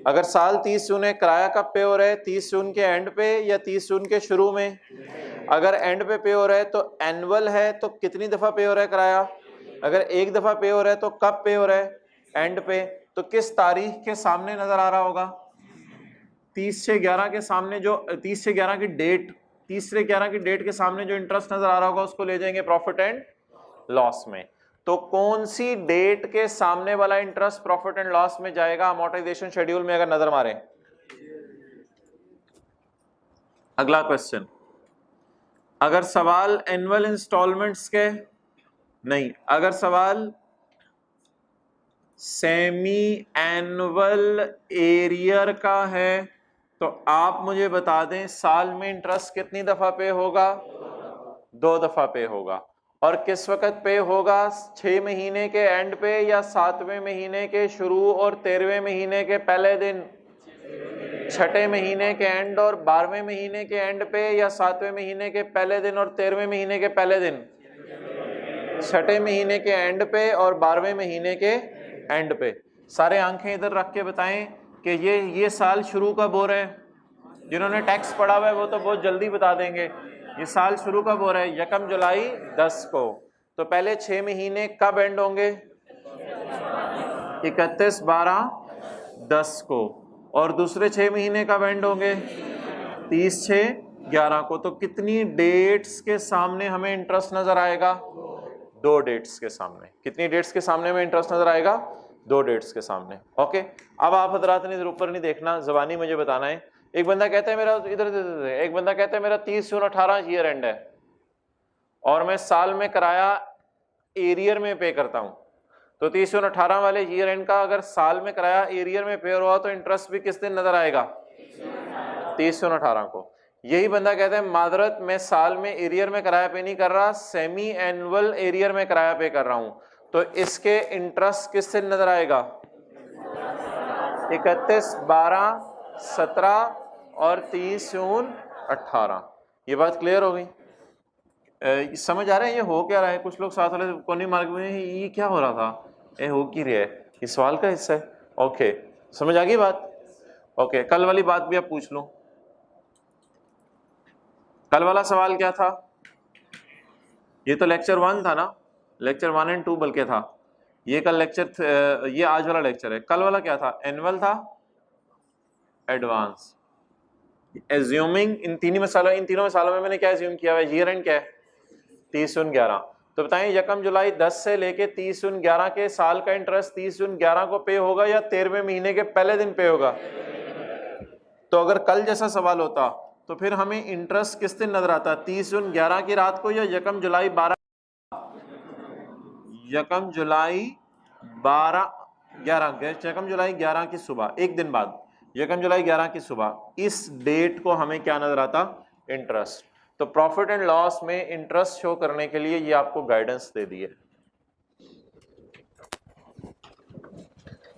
अगर साल 30 जून है, किराया कब पे हो रहा है? 30 जून के एंड पे या 30 जून के शुरू में? अगर एंड पे हो रहा है तो एनुअल है, तो कितनी दफा पे हो रहा है किराया? अगर एक दफा पे हो रहा है तो कब पे हो रहा है? एंड पे। तो किस तारीख के सामने नजर आ रहा होगा? 30/11 के सामने, जो 30/11 की डेट, 30/11 की डेट के सामने जो इंटरेस्ट नजर आ रहा होगा उसको ले जाएंगे प्रॉफिट एंड लॉस में। तो कौन सी डेट के सामने वाला इंटरेस्ट प्रॉफिट एंड लॉस में जाएगा अमोर्टाइजेशन शेड्यूल में? अगर नजर मारें। अगला क्वेश्चन, अगर सवाल एनुअल इंस्टॉलमेंट्स के नहीं, अगर सवाल सेमी एनुअल एरियर का है तो आप मुझे बता दें साल में इंटरेस्ट कितनी दफा पे होगा? 2 दफा पे होगा। और किस वक्त पे होगा? 6 महीने के एंड पे या 7वें महीने के शुरू और 13वें महीने के पहले दिन? 6ठे महीने के एंड और 12वें महीने के एंड पे या 7वें महीने के पहले दिन और 13वें महीने के पहले दिन? 6ठे महीने के एंड पे और 12वें महीने के एंड पे। सारे आंखें इधर रख के बताएं कि ये साल शुरू कब हो रहा है। जिन्होंने टैक्स पढ़ा हुआ है वो तो बहुत जल्दी बता देंगे। ये साल शुरू कब हो रहा है? 1 जुलाई 10 को। तो पहले 6 महीने कब एंड होंगे? 31/12/10 को। और दूसरे 6 महीने कब एंड होंगे? 30/6/11 को। तो कितनी डेट्स के सामने हमें इंटरेस्ट नजर आएगा? 2 डेट्स के सामने। कितनी डेट्स के सामने में इंटरेस्ट नजर आएगा? 2 डेट्स के सामने। ओके, अब आप हजरात ने इधर ऊपर नहीं देखना, जबानी मुझे बताना है। एक बंदा कहता है मेरा इधर एक बंदा कहता है मेरा 30/18 ईयर एंड है और मैं साल में किराया एरियर में पे करता हूं। तो 30/18 वाले ईयर एंड का अगर साल में किराया एरियर में पे हुआ तो इंटरेस्ट भी किस दिन नजर आएगा? 30/18 को। यही बंदा कहता है मादरत मैं साल में एरियर में किराया पे नहीं कर रहा, सेमी एनुअल एरियर में किराया पे कर रहा हूं। तो इसके इंटरेस्ट किस दिन नजर आएगा? 31/12/17 और 30/6/18। ये बात क्लियर हो गई? समझ आ रहा है ये हो क्या रहा है? कुछ लोग साथ वाले कोने मार्ग में ये क्या हो रहा था, ये हो की रहा है, ये सवाल का हिस्सा है। ओके, समझ आ गई बात? ओके, कल वाली बात भी आप पूछ लो। कल वाला सवाल क्या था? ये तो लेक्चर 1 था ना, लेक्चर 1 और 2 बल्कि था। ये कल लेक्चर, ये आज वाला लेक्चर है। कल वाला क्या था? एनुअल था, एडवांस। एज्यूमिंग इन तीनों मिसालों में मैंने क्या एज्यूम किया हुआ है? ईयर एंड क्या है? 30/11। तो बताएं यकम जुलाई 10 से लेके 30 जून 11 के साल का इंटरेस्ट 30 जून 11 को पे होगा या 13वें महीने के पहले दिन पे होगा? तो अगर कल जैसा सवाल होता तो फिर हमें इंटरेस्ट किस दिन नजर आता, 30 जून 11 की रात को या यकम जुलाई 12? यकम जुलाई 11 की सुबह, एक दिन बाद, यकम जुलाई 11 की सुबह, इस डेट को हमें क्या नजर आता? इंटरेस्ट। तो प्रॉफिट एंड लॉस में इंटरेस्ट शो करने के लिए ये आपको गाइडेंस दे दी है।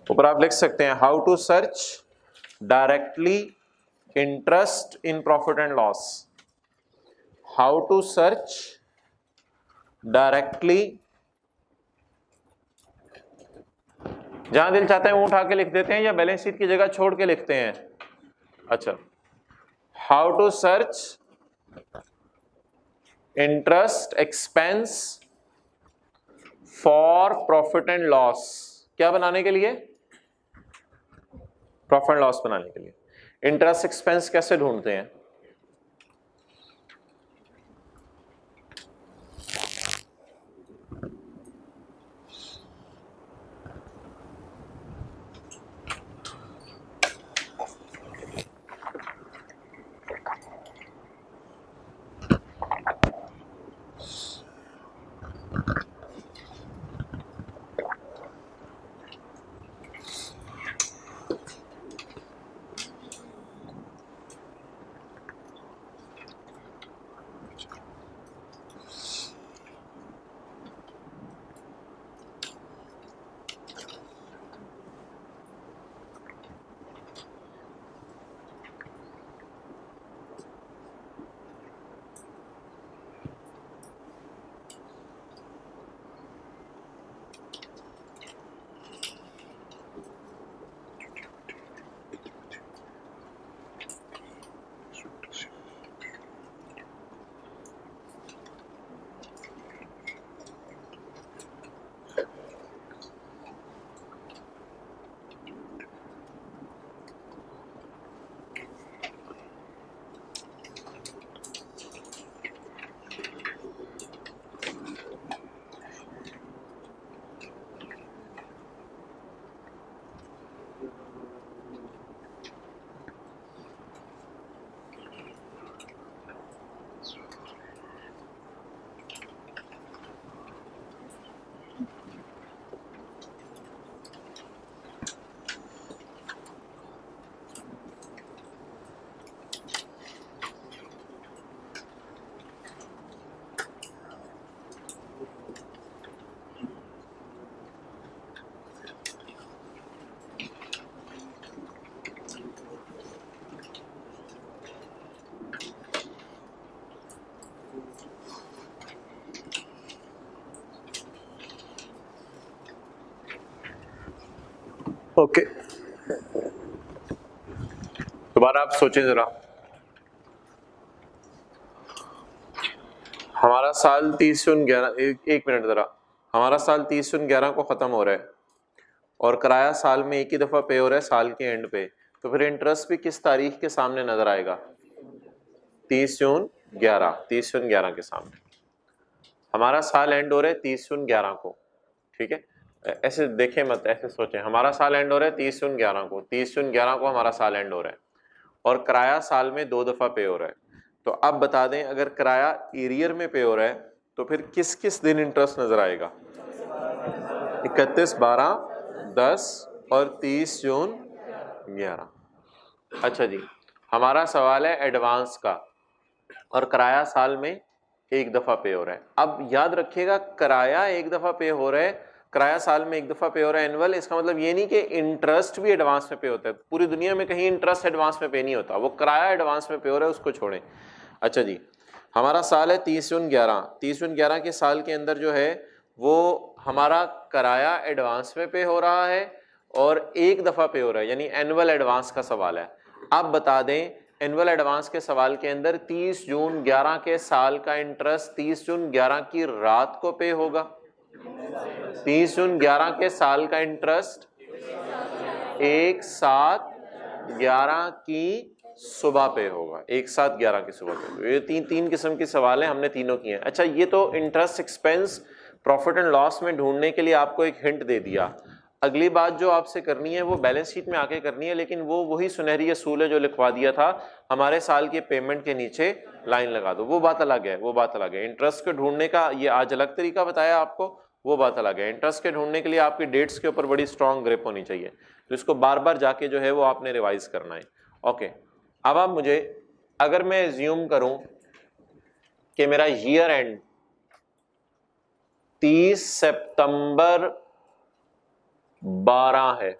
ऊपर आप लिख सकते हैं how to search directly interest in profit and loss. How to search directly, जहां दिल चाहते हैं वो उठा के लिख देते हैं या बैलेंस शीट की जगह छोड़ के लिखते हैं? अच्छा, how to search interest expense for profit and loss. क्या बनाने के लिए? प्रॉफिट एंड लॉस बनाने के लिए। इंटरेस्ट एक्सपेंस कैसे ढूंढते हैं? ओके, दोबारा आप सोचें जरा। हमारा साल 30 जून 11, एक मिनट जरा, हमारा साल 30 जून 11 को खत्म हो रहा है और किराया साल में एक ही दफा पे हो रहा है साल के एंड पे, तो फिर इंटरेस्ट भी किस तारीख के सामने नजर आएगा? 30 जून 11 के सामने। हमारा साल एंड हो रहा है 30 जून 11 को, ठीक है? ऐसे देखें मत, ऐसे सोचें, हमारा साल एंड हो रहा है 30 जून 11 को, 30 जून 11 को हमारा साल एंड हो रहा है और किराया साल में 2 दफा पे हो रहा है। तो अब बता दें अगर किराया एरियर में पे हो रहा है तो फिर किस किस दिन इंटरेस्ट नजर आएगा? 31, 12, 10 और 30 जून 11। अच्छा जी, हमारा सवाल है एडवांस का और किराया साल में एक दफा पे हो रहा है। अब याद रखिएगा किराया एक दफा पे हो रहा है, किराया साल में एक दफा पे हो रहा है एनुअल, इसका मतलब ये नहीं कि इंटरेस्ट भी एडवांस में पे होता है। पूरी दुनिया में कहीं इंटरेस्ट एडवांस में पे नहीं होता, वो किराया एडवांस में पे हो रहा है, उसको छोड़ें। अच्छा जी, हमारा साल है 30 जून 11। 30 जून 11 के साल के अंदर जो है वो हमारा किराया एडवांस में पे हो रहा है और एक दफा पे हो रहा है, यानी एनुअल एडवांस का सवाल है। अब बता दें एनुअल एडवांस के सवाल के अंदर 30 जून 11 के साल का इंटरेस्ट 30 जून 11 की रात को पे होगा। 30 जून 11 के साल का इंटरेस्ट एक साथ 11 की सुबह पे होगा, एक साथ 11 की सुबह पे। ये तीन किस्म के सवाल हैं, हमने तीनों किए हैं। अच्छा, ये तो interest expense profit and loss में ढूंढने के लिए आपको एक हिंट दे दिया। अगली बात जो आपसे करनी है वो बैलेंस शीट में आके करनी है, लेकिन वो वही सुनहरी असूल है जो लिखवा दिया था हमारे साल के पेमेंट के नीचे लाइन लगा दो। वो बात अलग है, वो बात अलग है। इंटरेस्ट को ढूंढने का ये आज अलग तरीका बताया आपको, वो बात अलग है। इंटरेस्ट के ढूंढने के लिए आपकी डेट्स के ऊपर बड़ी स्ट्रॉन्ग ग्रिप होनी चाहिए, तो इसको बार बार जाके जो है वो आपने रिवाइज करना है। ओके, अब आप मुझे, अगर मैं एज्यूम करूं कि मेरा ईयर एंड 30 सितंबर 12 है,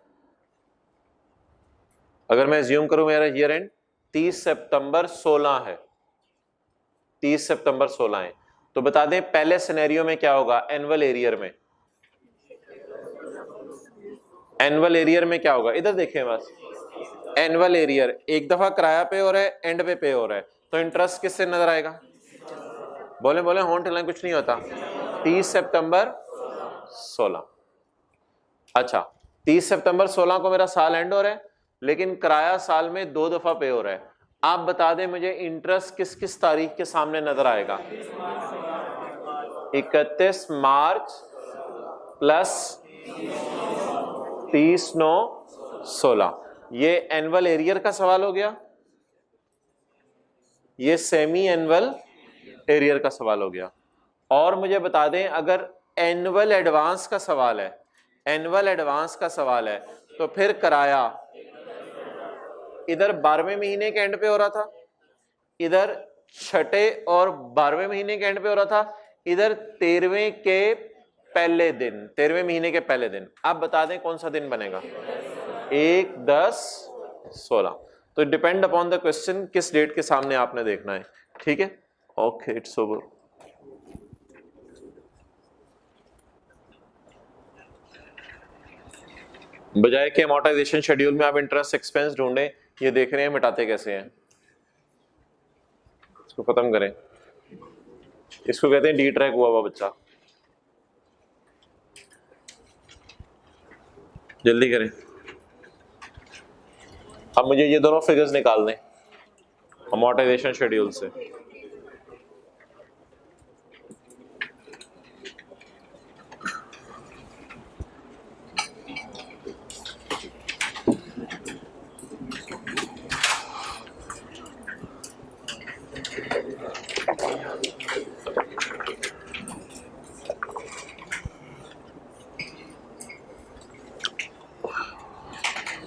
अगर मैं एज्यूम करूं मेरा ईयर एंड 30 सितंबर 16 है, 30 सितंबर 16 है, तो बता दें पहले सिनेरियो में क्या होगा? एनुअल एरियर में, एनुअल एरियर में क्या होगा? इधर देखें बस, एनुअल एरियर एक दफा किराया पे हो रहा है, एंड पे हो रहा है, तो इंटरेस्ट किससे नजर आएगा? बोले बोले, होंठ हिलाएं, कुछ नहीं होता। 30 सितंबर 16। अच्छा, 30 सितंबर 16 को मेरा साल एंड हो रहा है, लेकिन किराया साल में 2 दफा पे हो रहा है। आप बता दें मुझे इंटरेस्ट किस किस तारीख के सामने नजर आएगा? 31 मार्च प्लस 30/9/16। ये एनुअल एरियर का सवाल हो गया, ये सेमी एनुअल एरियर का सवाल हो गया। और मुझे बता दें अगर एनुअल एडवांस का सवाल है, एनुअल एडवांस का सवाल है, तो फिर किराया इधर 12वें महीने के एंड पे हो रहा था, इधर छठे और 12वें महीने के एंड पे हो रहा था, इधर 13वें के पहले दिन, 13वें महीने के पहले दिन। आप बता दें कौन सा दिन बनेगा? 1, 10, 16। तो डिपेंड अपॉन द क्वेश्चन किस डेट के सामने आपने देखना है। ठीक है, ओके, इट्स ओवर। बजाय के अमोर्टाइजेशन शेड्यूल में आप इंटरेस्ट एक्सपेंस ढूंढें, ये देख रहे हैं मिटाते कैसे हैं। इसको खत्म करें, इसको कहते हैं डी ट्रैक हुआ हुआ बच्चा। जल्दी करें, अब मुझे ये दोनों फिगर्स निकाल दें अमोर्टाइजेशन शेड्यूल से।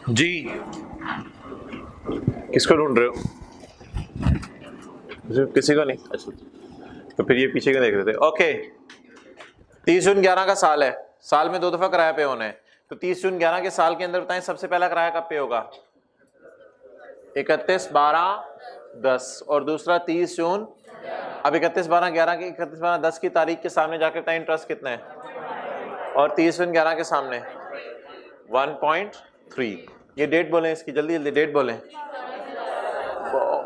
जी, किसको ढूंढ रहे हो? किसी को नहीं? अच्छा, तो फिर ये पीछे क्यों देख रहे थे? ओके, 30 जून 11 का साल है, साल में 2 दफा किराया पे होना है, तो 30 जून 11 के साल के अंदर बताएं सबसे पहला किराया कब पे होगा? 31/12/10 और दूसरा 30 जून। अब 31/12/11 की 31/12/10 की तारीख के सामने जाकर बताएं इंटरेस्ट कितना है, और 30 जून 11 के सामने 1.3। ये डेट बोलें इसकी, जल्दी जल्दी डेट बोलें।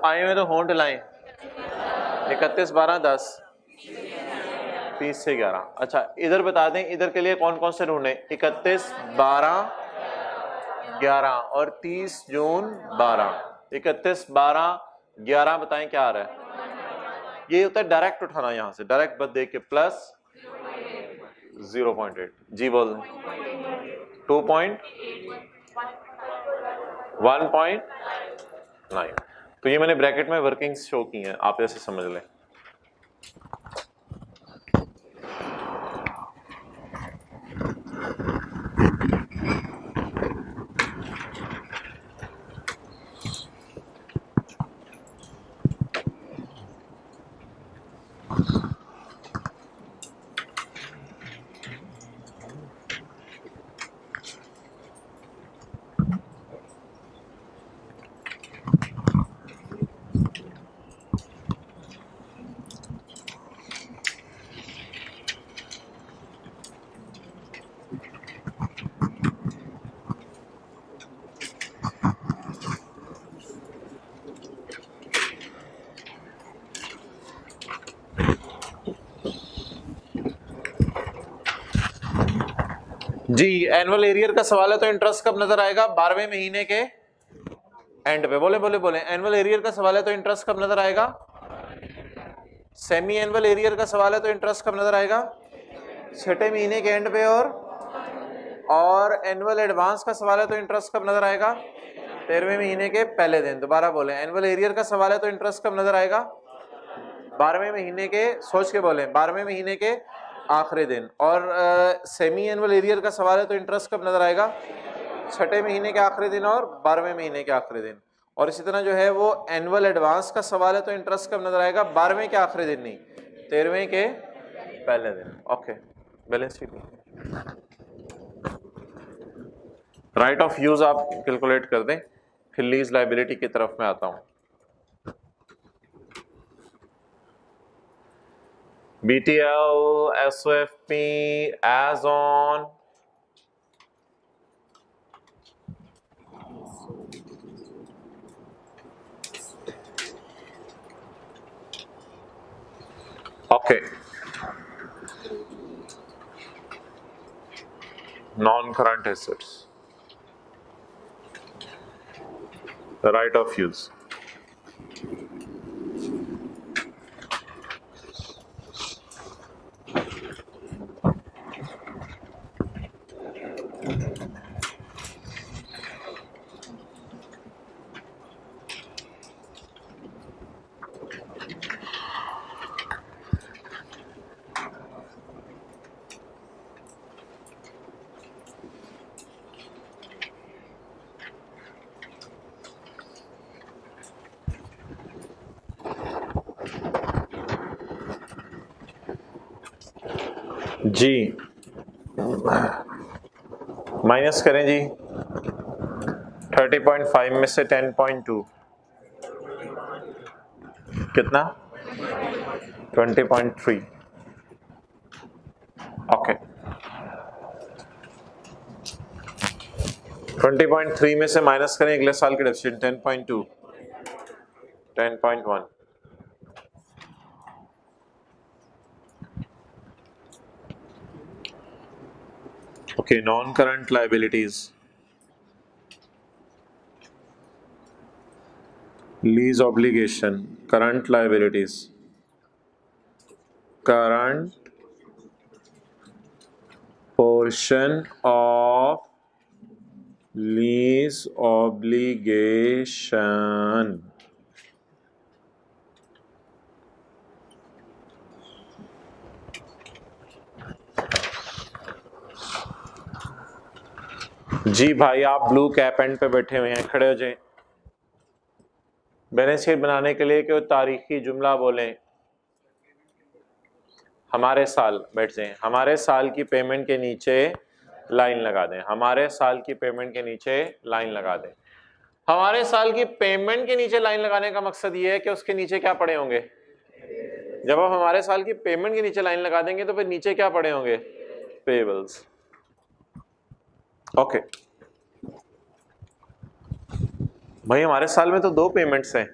आए हुए तो होंठ लाएं। 31/12/10, 30 से 11। अच्छा, इधर बता दें इधर के लिए कौन कौन से ढूंढे? 31/12/11 और 30 जून 12। 31/12/11 बताएं क्या आ रहा है? ये होता है डायरेक्ट उठाना, यहां से डायरेक्ट बद दे के प्लस 0.8। जी बोल, 1.9। तो ये मैंने ब्रैकेट में वर्किंग्स शो की हैं, आप ऐसे समझ लें। जी, एनुअल एरियर का सवाल है, तो इंटरेस्ट कब नजर आएगा? 12वें महीने के एंड पे। बोले बोले बोले एनुअल एरियर का सवाल है तो इंटरेस्ट कब नजर आएगा? सेमी एनुअल एरियर का सवाल है तो इंटरेस्ट कब नजर आएगा? छठे महीने के एंड पे। और एनुअल एडवांस का सवाल है तो इंटरेस्ट कब नजर आएगा? 13वें महीने के पहले दिन। दोबारा बोले, एनुअल एरियर का सवाल है तो इंटरेस्ट कब नजर आएगा? 12वें महीने के, सोच के बोले, 12वें महीने के आखिरी दिन। और सेमी एनुअल एरियर का सवाल है तो इंटरेस्ट कब नजर आएगा? छठे महीने के आखिरी दिन और 12वें महीने के आखिरी दिन। और इसी तरह जो है वो एनुअल एडवांस का सवाल है तो इंटरेस्ट कब नजर आएगा? 12वें के आखिरी दिन नहीं, 13वें के पहले दिन। Okay, balance sheet right of use आप कैलकुलेट कर दें, फिर लीज लायबिलिटी की तरफ मैं आता हूं। BTL SOFP as on okay, non-current assets, the right of use. जी माइनस करें जी 30.5 में से 10.2 कितना? 20.3। ओके, 20.3 में से माइनस करें अगले साल के deficit 10.2, 10.1। Okay, non-current liabilities, lease obligation, current liabilities, current portion of lease obligation, जी भाई आप ब्लू कैप एंड पे बैठे हुए हैं, खड़े हो जाए। बैलेंस शीट बनाने के लिए कोई तारीखी जुमला बोलें। हमारे साल, बैठ जाए, हमारे साल की पेमेंट के नीचे लाइन लगा दें। हमारे साल की पेमेंट के नीचे लाइन लगा दें। हमारे साल की पेमेंट के नीचे लाइन लगाने का मकसद ये है कि उसके नीचे क्या पड़े होंगे? जब आप हमारे साल की पेमेंट के नीचे लाइन लगा देंगे तो फिर नीचे क्या पड़े होंगे? पेबल्स। ओके भाई, हमारे साल में तो 2 पेमेंट्स हैं,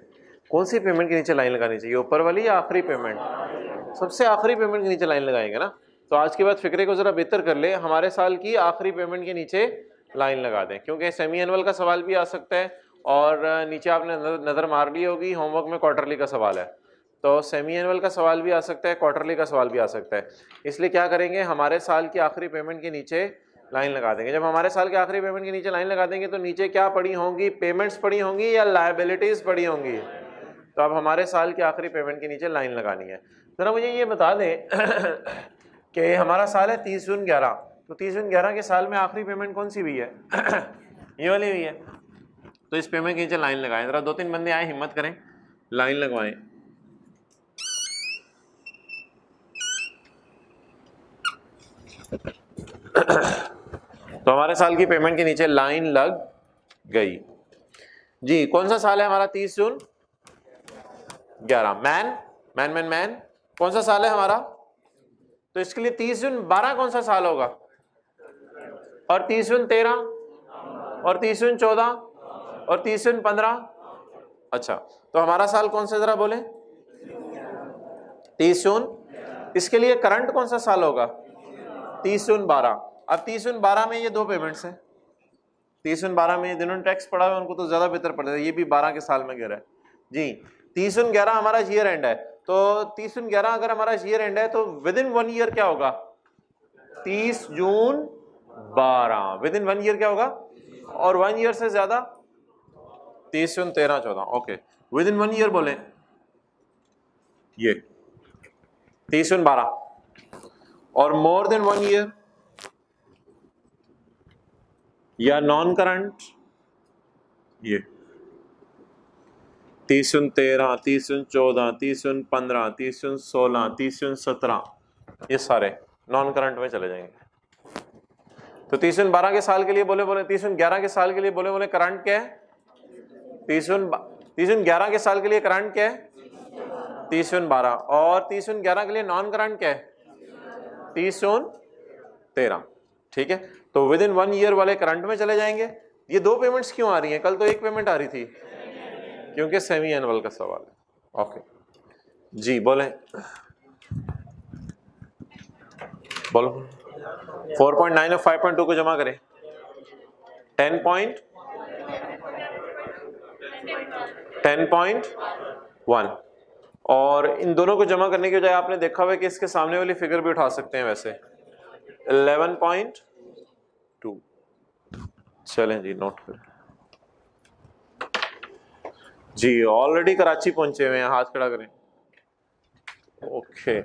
कौन सी पेमेंट के नीचे लाइन लगानी चाहिए, ऊपर वाली या आखिरी पेमेंट? सबसे आखिरी पेमेंट के नीचे लाइन लगाएंगे ना। तो आज के बाद फिक्रे को जरा बेहतर कर ले, हमारे साल की आखिरी पेमेंट के नीचे लाइन लगा दें, क्योंकि सेमी एनुअल का सवाल भी आ सकता है और नीचे आपने नजर मार ली होगी होमवर्क में क्वार्टरली का सवाल है, तो सेमी एनुअल का सवाल भी आ सकता है, क्वार्टरली का सवाल भी आ सकता है। इसलिए क्या करेंगे, हमारे साल की आखिरी पेमेंट के नीचे लाइन लगा देंगे। जब हमारे साल के आखिरी पेमेंट के नीचे लाइन लगा देंगे तो नीचे क्या पड़ी होंगी? पेमेंट्स पड़ी होंगी या लायबिलिटीज पड़ी होंगी? तो अब हमारे साल की आखिरी पेमेंट के नीचे लाइन लगानी है। जरा मुझे ये बता दें कि हमारा साल है 30 जून 11, तो 30 जून 11 के साल में आखिरी पेमेंट कौन सी हुई है? ये वाली हुई है। तो इस पेमेंट के नीचे लाइन लगाएं। जरा 2-3 बंदे आए, हिम्मत करें, लाइन लगवाएं। तो हमारे साल की पेमेंट के नीचे लाइन लग गई जी। कौन सा साल है हमारा? 30 June 11। Man man man man कौन सा साल है हमारा? तो इसके लिए 30 जून 12 कौन सा साल होगा? और 30 जून 13 और 30 जून 14 और 30 जून 15। अच्छा, तो हमारा साल कौन सा, जरा बोले? 30 जून। इसके लिए करंट कौन सा साल होगा? 30 जून 12। अब 30 जून 12 में ये 2 पेमेंट्स हैं, 30/12 में जिन्होंने टैक्स पढ़ा है उनको तो ज्यादा बेहतर पड़ता है, ये भी 12 के साल में गिरा है जी। 30/11 हमारा ईयर एंड है, तो 30/11 अगर हमारा ईयर एंड है तो विद इन 1 ईयर क्या होगा, 30 जून 12, विद इन 1 ईयर क्या होगा, और 1 ईयर से ज्यादा 30 जून 13 14, ओके विद इन 1 ईयर बोले ये 30 जून 12, और मोर देन 1 ईयर या नॉन करंट ये 30 जून 13, 30 जून 14, 30 जून 15, 30 जून 16, 30 जून 17, ये सारे नॉन करंट में चले जाएंगे। तो 30 जून 12 के साल के लिए बोले 30 जून 11 के साल के लिए बोले करंट क्या है, 30 जून 11 के साल के लिए करंट क्या है 30 जून 12, और 30 जून 11 के लिए नॉन करंट क्या है 30 जून 13, ठीक है। तो विद इन 1 ईयर वाले करंट में चले जाएंगे। ये 2 पेमेंट्स क्यों आ रही हैं, कल तो 1 पेमेंट आ रही थी, क्योंकि सेमी एनुअल का सवाल है। ओके जी बोले बोलो 4.9 और 5.2 को जमा करें 10.1, और इन दोनों को जमा करने की बजाय आपने देखा हुआ है कि इसके सामने वाली फिगर भी उठा सकते हैं वैसे 11.2। चलें जी नोट करें जी, ऑलरेडी कराची पहुंचे हुए हैं, हाथ खड़ा करें। ओके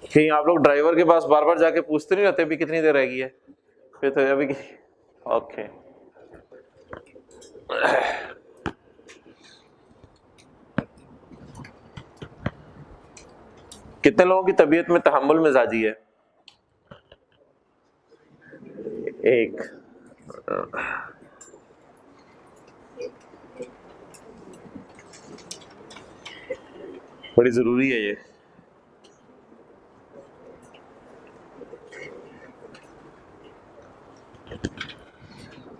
कहीं आप लोग ड्राइवर के पास बार बार जाके पूछते नहीं रहते अभी कितनी देर रह गई है, फिर तो अभी ओके कितने लोगों की तबीयत में तहम्मुल मिजाजी है, एक बड़ी जरूरी है ये।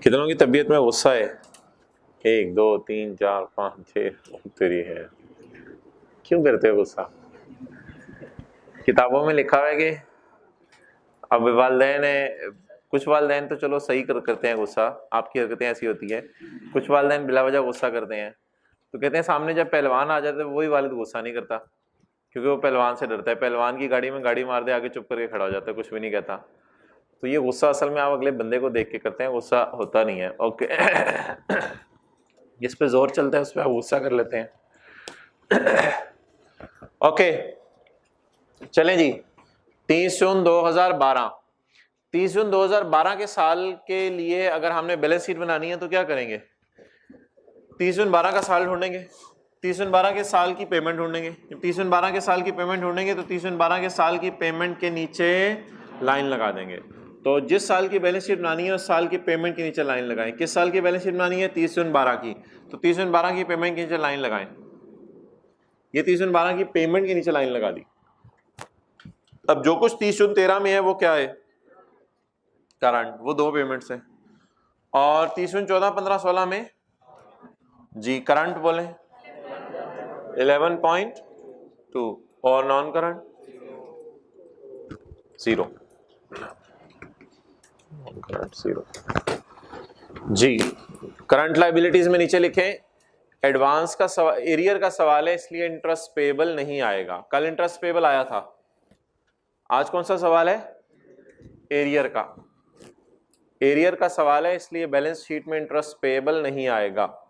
कितनों की तबीयत में गुस्सा है, 1 2 3 4 5 6 तेरी है, क्यों करते हो गुस्सा। किताबों में लिखा हुआ है कि अब वालिदैन है, कुछ वालिदैन तो चलो सही करते हैं गुस्सा, आपकी हरकतें ऐसी होती है, कुछ वालिदैन बिला वजह गुस्सा करते हैं। तो कहते हैं सामने जब पहलवान आ जाते हैं वही वालिद गुस्सा नहीं करता, क्योंकि वो पहलवान से डरता है, पहलवान की गाड़ी में गाड़ी मार दे आगे चुप करके खड़ा हो जाता है, कुछ भी नहीं कहता। तो ये गुस्सा असल में आप अगले बंदे को देख के करते हैं, गुस्सा होता नहीं है। ओके जिस पे जोर चलता है उस पर आप गुस्सा कर लेते हैं। ओके चलें जी 30 जून 2012, 30 जून 2012 के साल के लिए अगर हमने बैलेंस शीट बनानी है तो क्या करेंगे, 30 जून 12 का साल ढूंढेंगे, 30 जून 12 के साल की पेमेंट ढूंढेंगे। जब 30 जून 12 के साल की पेमेंट ढूंढेंगे तो 30 जून 12 के साल की पेमेंट के नीचे लाइन लगा देंगे। तो जिस साल की बैलेंस शीट बनानी है उस साल की पेमेंट के नीचे लाइन लगाएं। किस साल की बैलेंस शीट बनानी है, 30 जून 12 की, तो 30 जून 12 की पेमेंट के नीचे लाइन लगाएं। ये 30 जून 12 की पेमेंट के नीचे लाइन लगा दी। अब जो कुछ 30 जून 13 में है वो क्या है, करंट, वो 2 पेमेंट्स है। और 30 जून 14 15 16 में जी करंट बोले 11.2 और नॉन करंट 0, करंट 0 जी। करंट लायबिलिटीज में नीचे लिखें एडवांस का सवाल, एरियर का सवाल है इसलिए इंटरेस्ट पेबल नहीं आएगा। कल इंटरेस्ट पेबल आया था, आज कौन सा सवाल है, एरियर का। एरियर का सवाल है इसलिए बैलेंस शीट में इंटरेस्ट पेबल नहीं आएगा।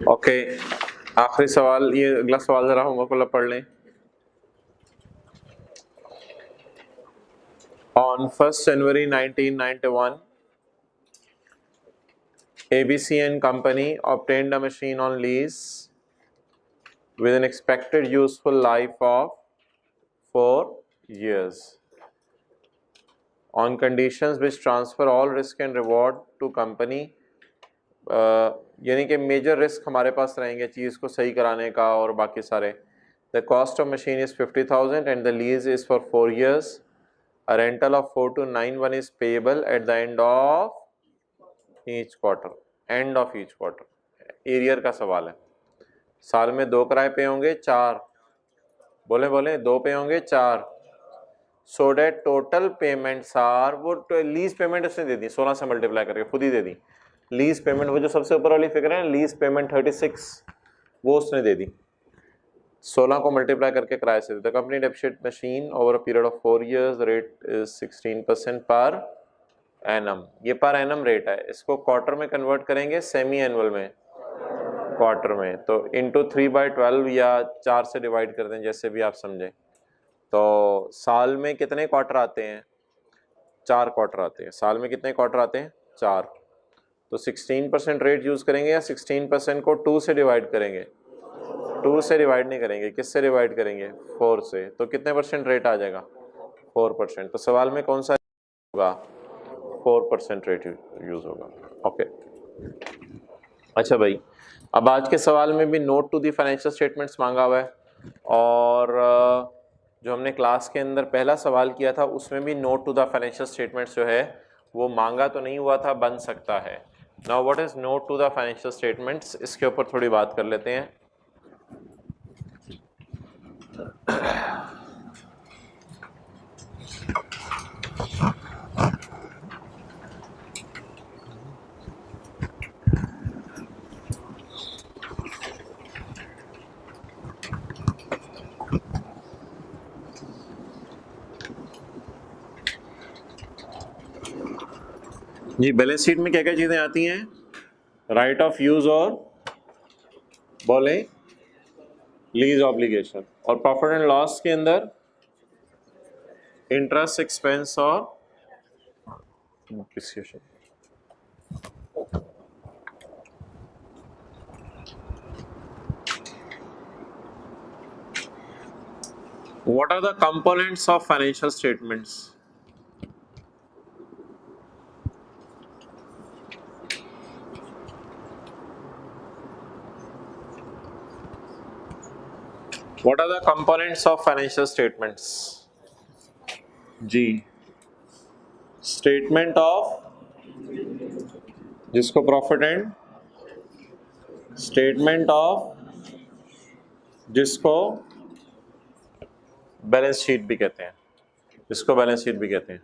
ओके, आखिरी सवाल, ये अगला सवाल जरा होमवर्क वाला पढ़ लें। On 1st January 1991, ABC and Company obtained a machine on lease with an expected useful life of 4 years on conditions which transfer all risk and reward to company। यानी कि मेजर रिस्क हमारे पास रहेंगे चीज़ को सही कराने का और बाकी सारे। The cost of machine is 50,000 and the lease is for 4 years। A rental of 4 to 9 is payable at the end of each quarter। End of each quarter, arrear का सवाल है। साल में 2 किराए पे होंगे 4, बोले 2 पे होंगे 4। सो डेट टोटल पेमेंट्स आर, वो लीज पेमेंट उसने दे दी 16 से मल्टीप्लाई करके खुद ही दे दी। लीज पेमेंट वो जो सबसे ऊपर वाली फिगर है लीज पेमेंट 36, वो उसने दे दी 16 को मल्टीप्लाई करके किराए से। The company depreciate machine over a period of 4 years, the rate is 16% per annum. ये पर एनम रेट है, इसको क्वार्टर में कन्वर्ट करेंगे सेमी एनुअल में क्वार्टर में, तो इंटू 3/12 या 4 से डिवाइड कर दें जैसे भी आप समझें। तो साल में कितने क्वार्टर आते हैं? 4 क्वार्टर आते हैं। साल में कितने क्वार्टर आते हैं? 4। तो 16% रेट यूज़ करेंगे या 16% को 2 से डिवाइड करेंगे? 2 से डिवाइड नहीं करेंगे, किससे डिवाइड करेंगे? 4 से। तो कितने परसेंट रेट आ जाएगा? 4%। तो सवाल में कौन सा होगा? 4% रेट यूज़ होगा। ओके, अच्छा भाई, अब आज के सवाल में भी note to the financial statements मांगा हुआ है, और जो हमने क्लास के अंदर पहला सवाल किया था उसमें भी note to the financial statements जो है वो मांगा तो नहीं हुआ था, बन सकता है। Now what is note to the financial statements, इसके ऊपर थोड़ी बात कर लेते हैं। जी, बैलेंस शीट में क्या क्या चीजें आती हैं? राइट ऑफ यूज और बोले लीज ऑब्लिगेशन, और प्रॉफिट एंड लॉस के अंदर इंटरेस्ट एक्सपेंस और depreciation. What are the components of financial statements? What are the components of financial statements? जी, स्टेटमेंट ऑफ, जिसको प्रॉफिट एंड, स्टेटमेंट ऑफ जिसको balance sheet भी कहते हैं, जिसको बैलेंस शीट भी कहते हैं।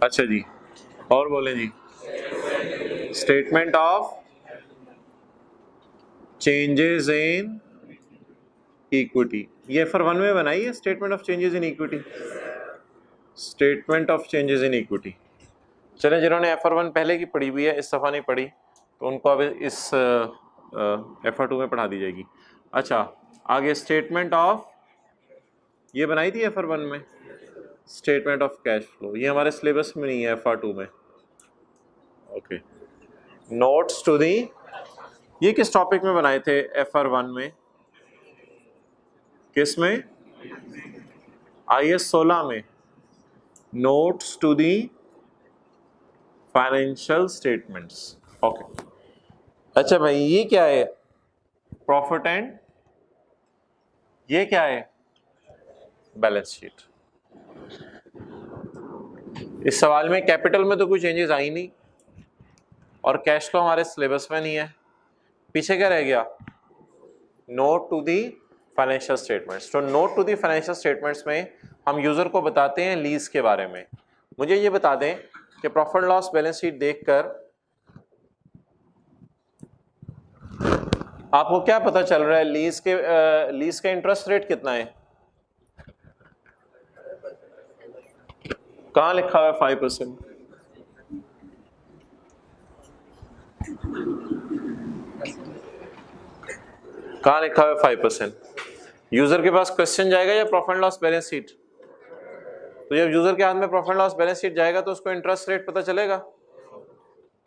अच्छा जी, और बोले जी, statement of changes in equity, ये FR1 में बनाई है statement of changes in equity, statement of changes in equity. चलें, जिन्होंने FR1 पहले की पढ़ी हुई है, इस दफ़ा नहीं पढ़ी, तो उनको अब इस FR2 में पढ़ा दी जाएगी। अच्छा, आगे स्टेटमेंट ऑफ, ये बनाई थी FR1 में, स्टेटमेंट ऑफ कैश फ्लो, ये हमारे सिलेबस में नहीं है FR2 में। ओके, नोट्स टू दी, ये किस टॉपिक में बनाए थे FR1 में, किस में, IS 16 में, notes to the financial statements. Okay, अच्छा भाई, ये क्या है, प्रॉफिट एंड, ये क्या है, बैलेंस शीट। इस सवाल में कैपिटल में तो कोई चेंजेस आई नहीं, और कैश फ्लो हमारे सिलेबस में नहीं है। पीछे क्या रह गया, note to the financial statements. तो note to the financial statements में हम यूजर को बताते हैं लीज के बारे में। मुझे ये बता दें कि प्रॉफिट लॉस बैलेंस शीट देखकर आपको क्या पता चल रहा है, लीज का इंटरेस्ट रेट कितना है, कहां लिखा हुआ है 5%, कहां लिखा हुआ है 5%। यूजर के पास क्वेश्चन जाएगा या प्रॉफिट लॉस बैलेंस शीट, तो जब यूजर के हाथ में प्रॉफिट लॉस बैलेंस शीट जाएगा तो उसको इंटरेस्ट रेट पता चलेगा।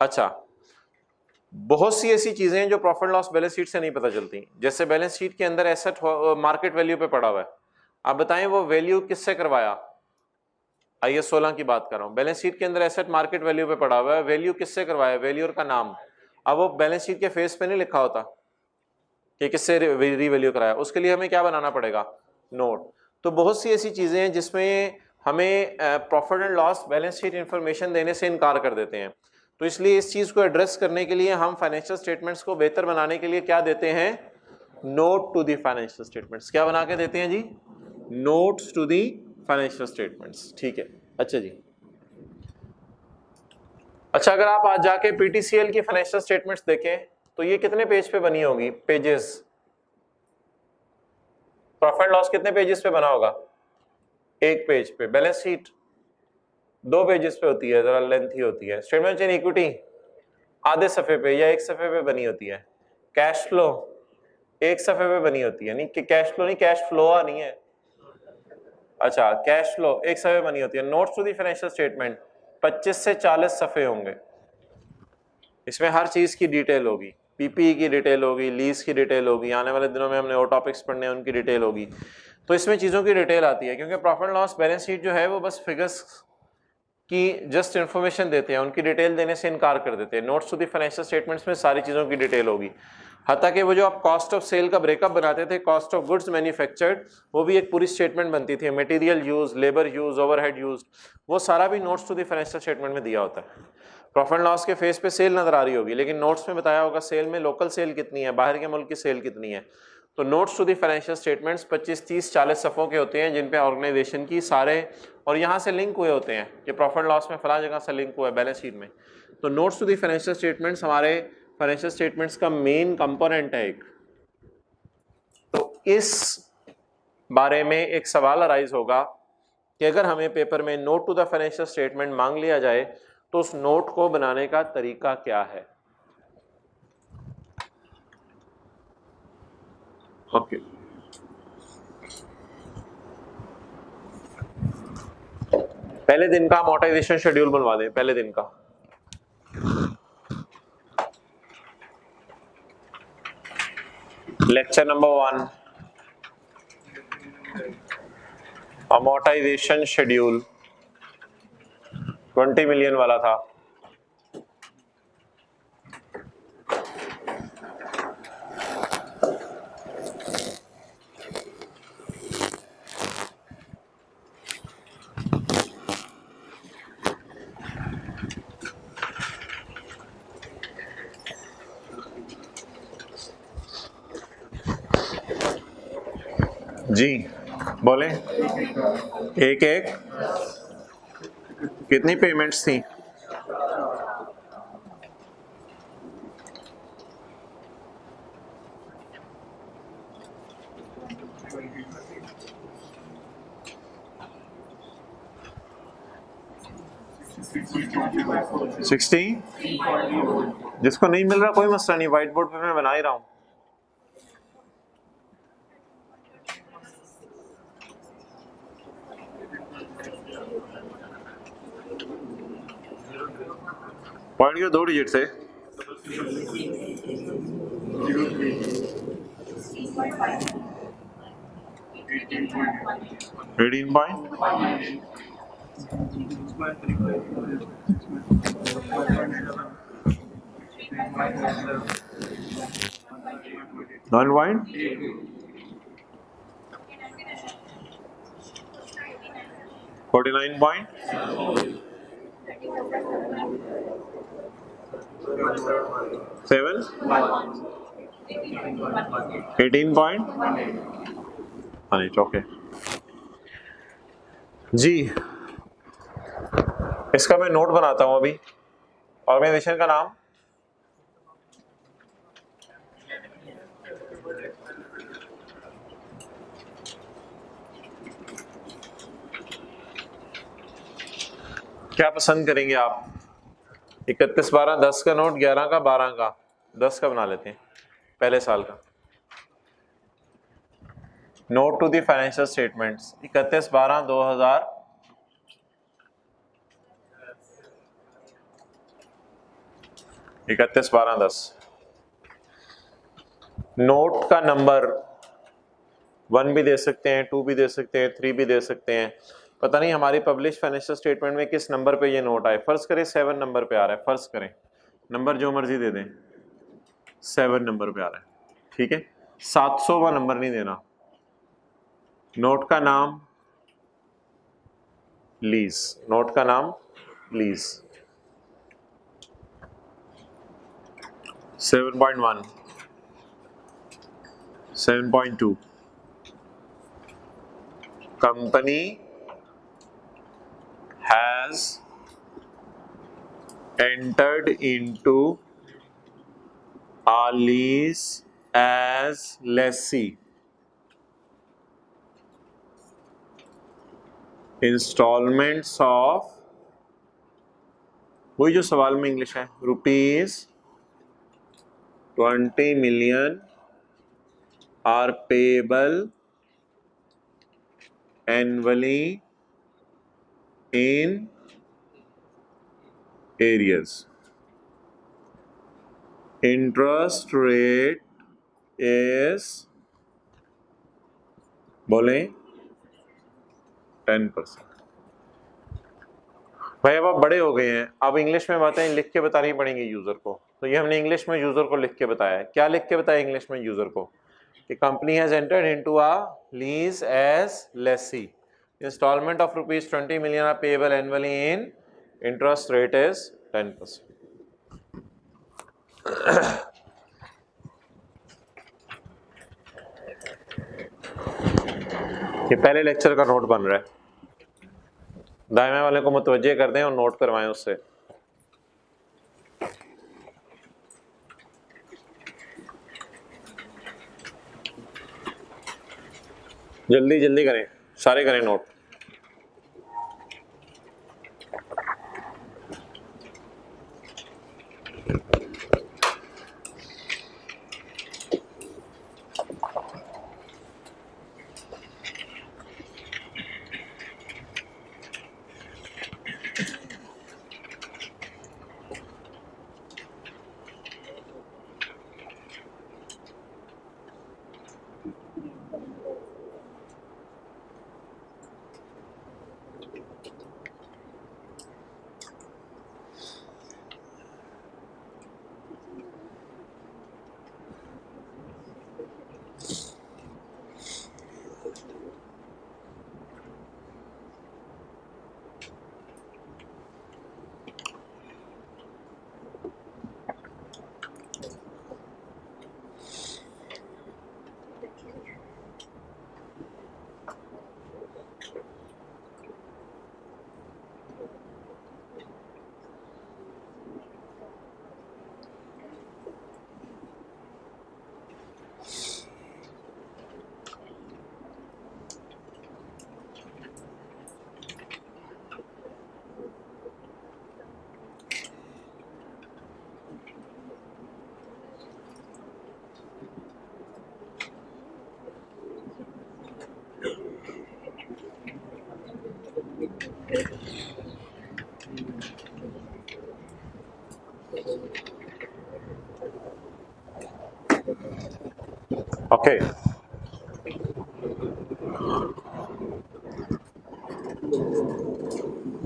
अच्छा, बहुत सी ऐसी चीजें हैं जो प्रॉफिट लॉस बैलेंस शीट से नहीं पता चलती, जैसे बैलेंस शीट के अंदर एसेट मार्केट वैल्यू पे पड़ा हुआ है, आप बताएं वो वैल्यू किससे करवाया, IS 16 की बात कर रहा हूं, बैलेंस शीट के अंदर एसेट मार्केट वैल्यू पे पड़ा हुआ है, वैल्यू किससे करवाया, वैल्यूअर का नाम, अब वो बैलेंस शीट के फेस पे नहीं लिखा होता कि किससे रीवैल्यू कराया, उसके लिए हमें क्या बनाना पड़ेगा, नोट। तो बहुत सी ऐसी चीजें हैं जिसमें हमें profit and loss balance sheet information देने से इनकार कर देते हैं। तो इसलिए इस चीज को एड्रेस करने के लिए हम फाइनेंशियल स्टेटमेंट्स को बेहतर बनाने के लिए क्या देते हैं, note to the financial statements. क्या बना के देते हैं जी, notes to the financial statements. ठीक है, अच्छा जी। अच्छा, अगर आप आज जाके PTCL की फाइनेंशियल स्टेटमेंट्स देखें तो ये कितने पेज पे बनी होगी, पेजेस, प्रॉफिट लॉस कितने पेजेस पे बना होगा, एक पेज पे। बैलेंस शीट 2 पेजेस पे होती है, जरा लेंथी होती है। स्टेटमेंट इन इक्विटी आधे सफे पे या एक सफे पे बनी होती है। कैश फ्लो एक सफे पे बनी होती है, नहीं कि कैश फ्लो नहीं, कैश फ्लो नहीं है, अच्छा कैश फ्लो एक सफे बनी होती है। Notes to the financial statement 25 से 40 सफे होंगे, इसमें हर चीज की डिटेल होगी, PPE की डिटेल होगी, लीज की डिटेल होगी, आने वाले दिनों में हमने और टॉपिक्स पढ़ने हैं उनकी डिटेल होगी। तो इसमें चीजों की डिटेल आती है, क्योंकि प्रॉफिट लॉस बैलेंस शीट जो है वो बस फिगर्स की जस्ट इंफॉर्मेशन देते हैं, उनकी डिटेल देने से इनकार कर देते हैं। Notes to the financial statements में सारी चीजों की डिटेल होगी, हत्ता कि वो जो आप कॉस्ट ऑफ सेल का ब्रेकअप बनाते थे, कॉस्ट ऑफ गुड्स मैन्युफैक्चर्ड, वो भी एक पूरी स्टेटमेंट बनती थी, material use, labour use, overhead use, वो सारा भी notes to the financial statement में दिया होता है। प्रॉफिट लॉस के फेस पे सेल नजर आ रही होगी, लेकिन नोट्स में बताया होगा सेल में लोकल सेल कितनी है, बाहर के मुल्क की सेल कितनी है। तो notes to the financial statements 25, 30, 40 सफ़ों के होते हैं, जिन पे ऑर्गेनाइजेशन की सारे और यहाँ से लिंक हुए होते हैं कि प्रॉफिट लॉस में फला जगह से लिंक हुआ है बैलेंस शीट में। तो notes to the financial statements financial फाइनेंशियल स्टेटमेंट्स का मेन कंपोनेंट है एक। तो इस बारे में एक सवाल अराइज होगा कि अगर हमें पेपर में note to the financial statement मांग लिया जाए तो उस नोट को बनाने का तरीका क्या है। ओके, पहले दिन का अमोर्टाइजेशन शेड्यूल बनवा दें, पहले दिन का। Lecture number 1 amortisation schedule 20 million वाला था। जी बोले, एक एक कितनी पेमेंट्स थी, 60। जिसको नहीं मिल रहा कोई मसला नहीं, व्हाइट बोर्ड पे मैं बना ही रहा हूं। पॉइंट के 2 डिजिट थे। 18 point 9 point 49 point 7 18 point okay जी। इसका मैं नोट बनाता हूं अभी। ऑर्गेनाइजेशन का नाम क्या पसंद करेंगे आप? 31 12 10 का नोट, 11 का, 12 का, 10 का बना लेते हैं पहले साल का। Note to the financial statements 31 12 2000 31 12 10। Note का नंबर 1 भी दे सकते हैं, 2 भी दे सकते हैं, 3 भी दे सकते हैं। पता नहीं हमारी पब्लिश फाइनेंशियल स्टेटमेंट में किस नंबर पे ये नोट आए। फर्ज करें 7 नंबर पे आ रहा है, फर्ज करें नंबर जो मर्जी दे दें, 7 नंबर पे आ रहा है, ठीक है। 700वां नंबर नहीं देना। नोट का नाम लीज, नोट का नाम lease. 7.1 7.2 company has entered into a lease as lessee. Installments of, वही जो सवाल में इंग्लिश है, ₹20 million are payable annually in areas. Interest rate is, बोलें, 10%। भाई अब आप बड़े हो गए हैं, अब इंग्लिश में बातें लिख के बतानी पड़ेंगी यूजर को। तो ये हमने इंग्लिश में यूजर को लिख के बताया है। क्या लिख के बताया इंग्लिश में यूजर को? कि company has entered into a lease as lessee, instalment of ₹20 million are payable annually in, interest rate is 10%। ये पहले लेक्चर का नोट बन रहा है, दाएं वाले को मुतवज्जे कर दें और नोट करवाएं उससे। जल्दी जल्दी करें, सारे करें नोट। ओके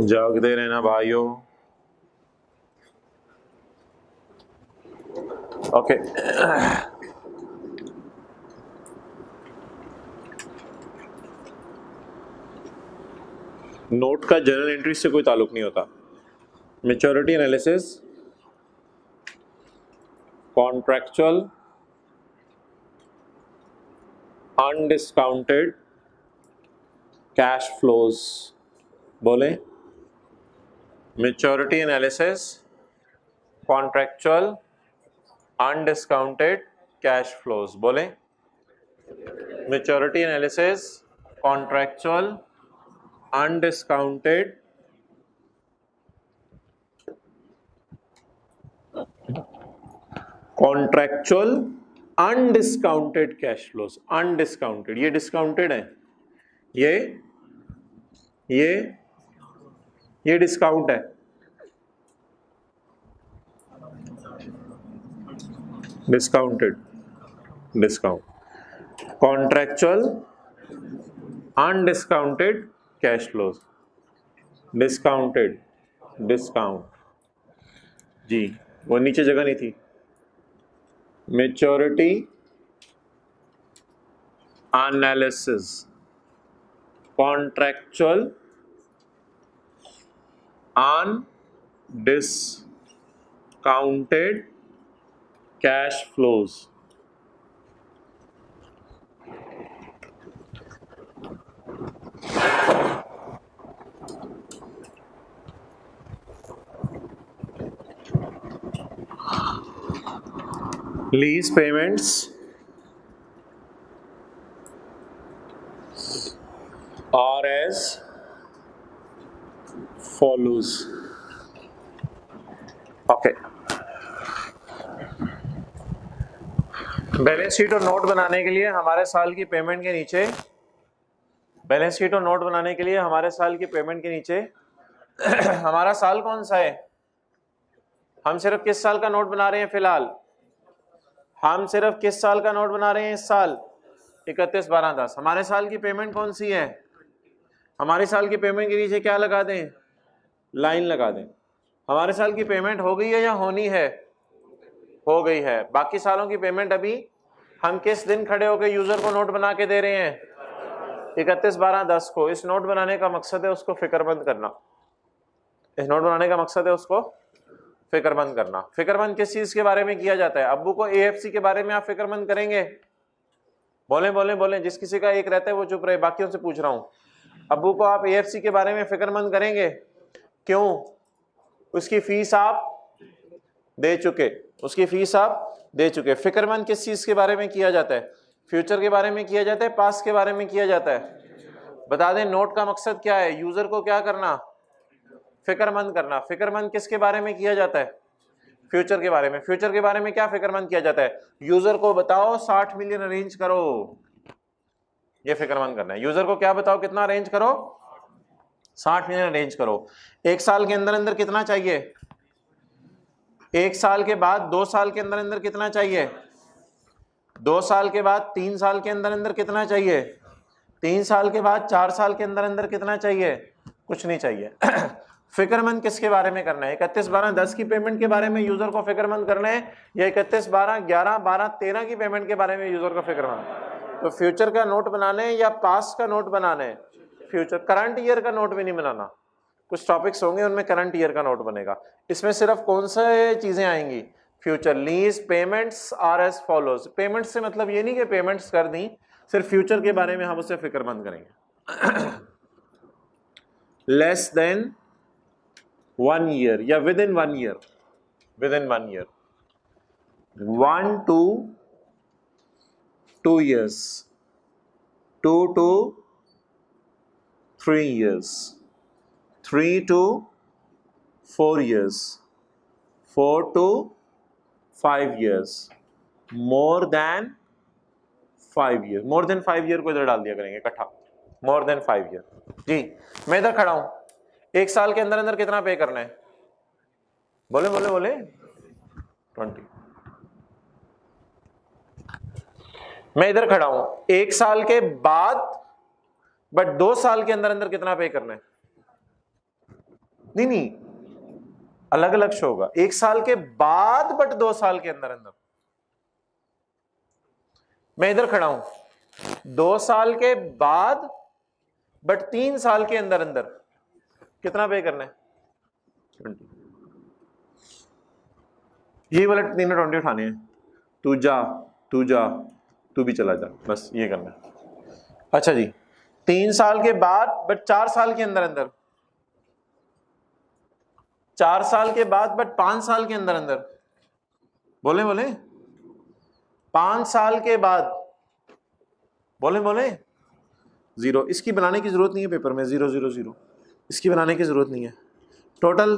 जागते रहना भाइयों। ओके नोट का जर्नल एंट्री से कोई ताल्लुक नहीं होता। Maturity analysis, contractual undiscounted cash flows. बोले maturity analysis, contractual undiscounted cash flows. बोले maturity analysis, contractual undiscounted contractual undiscounted cash flows. Undiscounted, ये डिस्काउंटेड है, ये डिस्काउंट है। Discounted, discount, contractual undiscounted cash flows. Discounted, discount जी, वो नीचे जगह नहीं थी। Maturity analysis, contractual undiscounted cash flows. Lease payments are as follows. Okay. Balance sheet और नोट बनाने के लिए हमारे साल की पेमेंट के नीचे, बैलेंस शीट और नोट बनाने के लिए हमारे साल की पेमेंट के नीचे हमारा साल कौन सा है? हम सिर्फ किस साल का नोट बना रहे हैं फिलहाल? हम सिर्फ किस साल का नोट बना रहे हैं इस साल? 31/12/10। हमारे साल की पेमेंट कौन सी है? हमारे साल की पेमेंट के नीचे क्या लगा दें? लाइन लगा दें। हमारे साल की पेमेंट हो गई है या होनी है? हो गई है। बाकी सालों की पेमेंट अभी हम किस दिन खड़े होकर यूजर को नोट बना के दे रहे हैं? 31/12/10 को। इस नोट बनाने का मकसद है उसको फिक्रमंद करना। इस नोट बनाने का मकसद है उसको फिक्रमंद करना। फिक्रमंद किस चीज के बारे में किया जाता है? अब्बू को एएफसी के बारे में आप फिक्रमंद करेंगे? बोले बोले बोले, जिस किसी का एक रहता है वो चुप रहे, बाकियों से पूछ रहा हूं। अब्बू को आप एएफसी के बारे में फिक्रमंद करेंगे? क्यों? उसकी फीस आप दे चुके, उसकी फीस आप दे चुके। फिक्रमंद किस चीज के बारे में किया जाता है? फ्यूचर के बारे में किया जाता है, पास्ट के बारे में किया जाता है? बता दें नोट का मकसद क्या है? यूजर को क्या करना? फिक्रमंद करना। फिक्रमंद किसके बारे में किया जाता है? फ्यूचर के बारे में। फ्यूचर के बारे में क्या फिक्रमंद किया जाता है? यूजर को बताओ 60 मिलियन अरेंज करो, ये फिक्रमंद करना है। यूजर को क्या बताओ, कितना अरेंज करो? 60 मिलियन अरेंज करो। एक साल के अंदर अंदर कितना चाहिए? एक साल के बाद 2 साल के अंदर अंदर कितना चाहिए? 2 साल के बाद 3 साल के अंदर अंदर कितना चाहिए? 3 साल के बाद 4 साल के अंदर अंदर कितना चाहिए? कुछ नहीं चाहिए। फिक्रमंद किसके बारे में करना है? 31/12/10 की पेमेंट के बारे में यूजर को फिक्रमंद करना है, या 31/12/11/12/13 की पेमेंट के बारे में यूजर को फिक्रमंद? तो फ्यूचर का नोट बनाना है या पास्ट का नोट बनाना है? फ्यूचर। करंट ईयर का नोट भी नहीं बनाना। कुछ टॉपिक्स होंगे उनमें करंट ईयर का नोट बनेगा। इसमें सिर्फ कौन से चीजें आएंगी? Future. Lease payments are as follows. Payment से मतलब ये नहीं कि पेमेंट्स कर दी, सिर्फ फ्यूचर के बारे में हम उसे फिक्रमंद करेंगे। लेस देन 1 ईयर या with in 1 year, with in 1 year, 1 to 2 years, 2 to 3 years, 3 to 4 years, 4 to 5 years, more than 5 years। more than 5 year को इधर डाल दिया करेंगे इकट्ठा। more than 5 year। जी मैं इधर खड़ा हूं, एक साल के अंदर अंदर कितना पे करना है? बोले बोले बोले 20। मैं इधर खड़ा हूं, 1 साल के बाद बट 2 साल के अंदर अंदर कितना पे करना है? नहीं नहीं, अलग अलग शो होगा। 1 साल के बाद बट 2 साल के अंदर अंदर। मैं इधर खड़ा हूं, 2 साल के बाद बट 3 साल के अंदर अंदर कितना पे करना है? 20। ये वाले तीनों 20 उठाने हैं। तू जा, तू जा, तू भी चला जा, बस ये करना है। अच्छा जी, 3 साल के बाद बट 4 साल के अंदर अंदर, 4 साल के बाद बट 5 साल के अंदर अंदर। बोले बोले 5 साल के बाद, बोले बोले 0। इसकी बनाने की जरूरत नहीं है पेपर में, 0 0 0, इसकी बनाने की जरूरत नहीं है। टोटल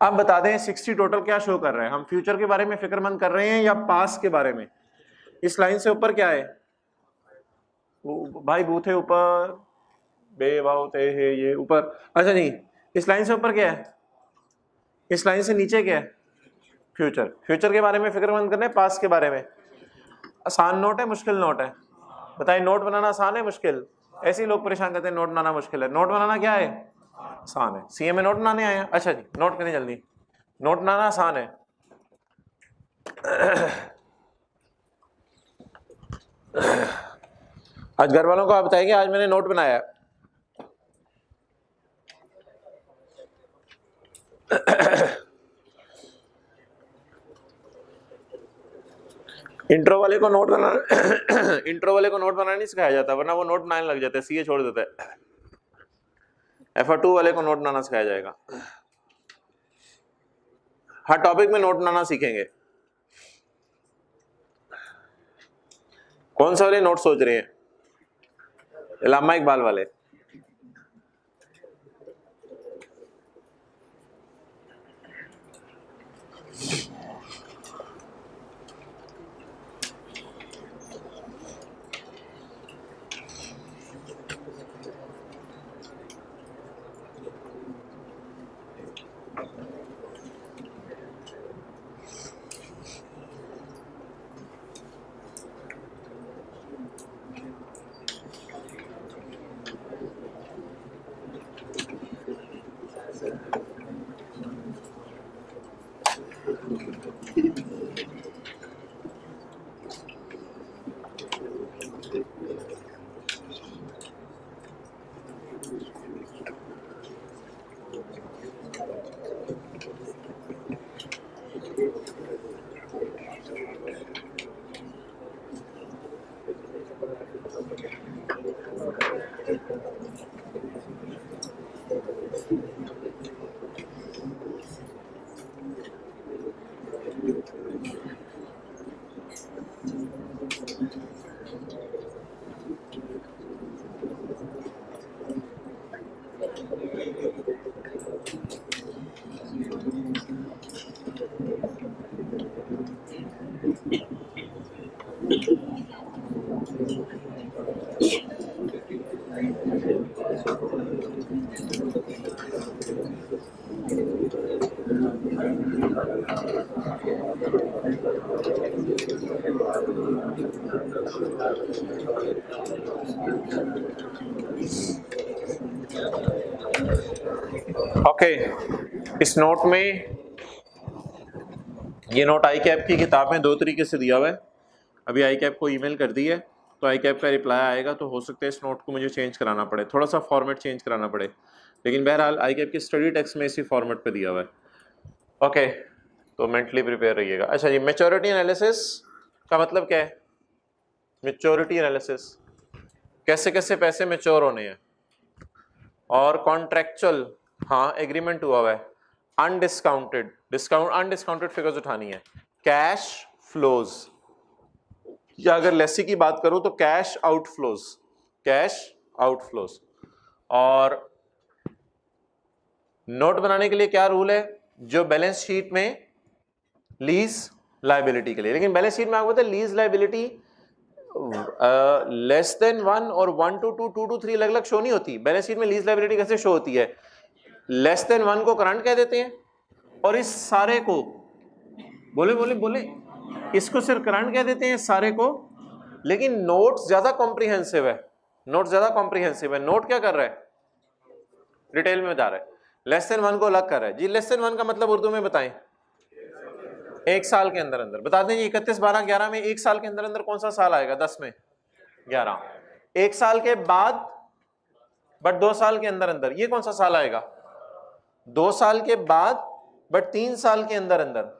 अब बता दें 60 टोटल क्या शो कर रहा है? हम फ्यूचर के बारे में फिक्रमंद कर रहे हैं या पास के बारे में? इस लाइन से ऊपर क्या है भाई? बूथे ऊपर, बेबाउते है ये ऊपर। अच्छा नहीं, इस लाइन से ऊपर क्या है? इस लाइन से नीचे क्या है? फ्यूचर। फ्यूचर के बारे में फिक्रमंद करने, पास के बारे में। आसान नोट है मुश्किल नोट है? बताइए, नोट बनाना आसान है मुश्किल? ऐसे ही लोग परेशान करते हैं नोट बनाना मुश्किल है। नोट बनाना क्या है? आसान है। सीए में नोट बनाने आए हैं? अच्छा जी, नोट करें जल्दी। नोट बनाना आसान है। आज घर वालों को आप बताएंगे आज मैंने नोट बनाया। इंट्रो वाले को नोट बनाना इंट्रो वाले को नोट बनाना नहीं सिखाया जाता, वरना वो नोट बनाने लग जाते हैं, सीए छोड़ देता है। FR2 वाले को नोट बनाना सिखाया जाएगा। हर टॉपिक में नोट बनाना सीखेंगे। कौन सा वाले नोट सोच रहे हैं? इलामा इकबाल वाले? ओके, इस नोट में, ये नोट आई कैप की किताब में 2 तरीके से दिया हुआ है। अभी आई कैप को ईमेल कर दी है, तो आई कैप का रिप्लाई आएगा, तो हो सकता है इस नोट को मुझे चेंज कराना पड़े, थोड़ा सा फॉर्मेट चेंज कराना पड़े, लेकिन बहरहाल आई कैप की स्टडी टेक्स्ट में इसी फॉर्मेट पे दिया हुआ है। ओके, तो मेंटली प्रिपेयर रहिएगा। अच्छा जी, मैच्योरिटी एनालिसिस का मतलब क्या है? मैच्योरिटी एनालिसिस, कैसे कैसे पैसे मैच्योर होने हैं, और कॉन्ट्रैक्चुअल, हाँ एग्रीमेंट हुआ हुआ है, अनडिस्काउंटेड, अनडिस्काउंटेड फिगर्स उठानी है, कैश फ्लोज, या अगर लेसी की बात करूं तो कैश आउटफ्लोज, कैश आउटफ्लोज। और नोट बनाने के लिए क्या रूल है? जो बैलेंस शीट में लीज लायबिलिटी के लिए, लेकिन बैलेंस शीट में आपको पता है लीज लायबिलिटी लेस देन 1 और 1 to 2, 2 to 3 अलग अलग शो नहीं होती। बैलेंस शीट में लीज लायबिलिटी कैसे शो होती है? लेस देन 1 को करंट कह देते हैं, और इस सारे को बोले बोले बोले इसको सिर्फ करंट कह देते हैं सारे को, लेकिन नोट ज्यादा कॉम्प्रिहेंसिव है, नोट ज्यादा कॉम्प्रिहेंसिव है। नोट क्या कर रहा है, डिटेल में बता रहा है, लेस देन 1 को अलग कर रहा है। जी लेस देन 1 का मतलब उर्दू में बताएं, एक साल के अंदर अंदर। बता दें 31 12 11 में एक साल के अंदर अंदर कौन सा साल आएगा, 10 में 11। एक साल के बाद बट 2 साल के अंदर अंदर, ये कौन सा साल आएगा, 2 साल के बाद बट 3 साल के अंदर अंदर।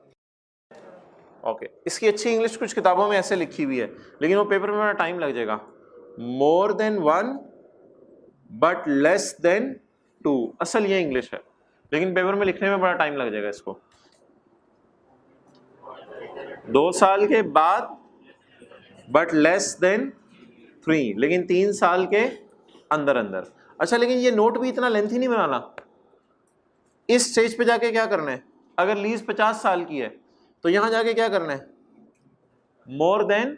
ओके, इसकी अच्छी इंग्लिश कुछ किताबों में ऐसे लिखी हुई है, लेकिन वो पेपर में बड़ा टाइम लग जाएगा। More than 1 but less than 2, असल ये इंग्लिश है, लेकिन पेपर में लिखने में बड़ा टाइम लग जाएगा इसको। 2 साल के बाद बट लेस देन 3, लेकिन 3 साल के अंदर अंदर। अच्छा, लेकिन ये नोट भी इतना लेंथी नहीं बनाना। इस स्टेज पे जाके क्या करना है, अगर लीज 50 साल की है तो यहां जाके क्या करना है, मोर देन,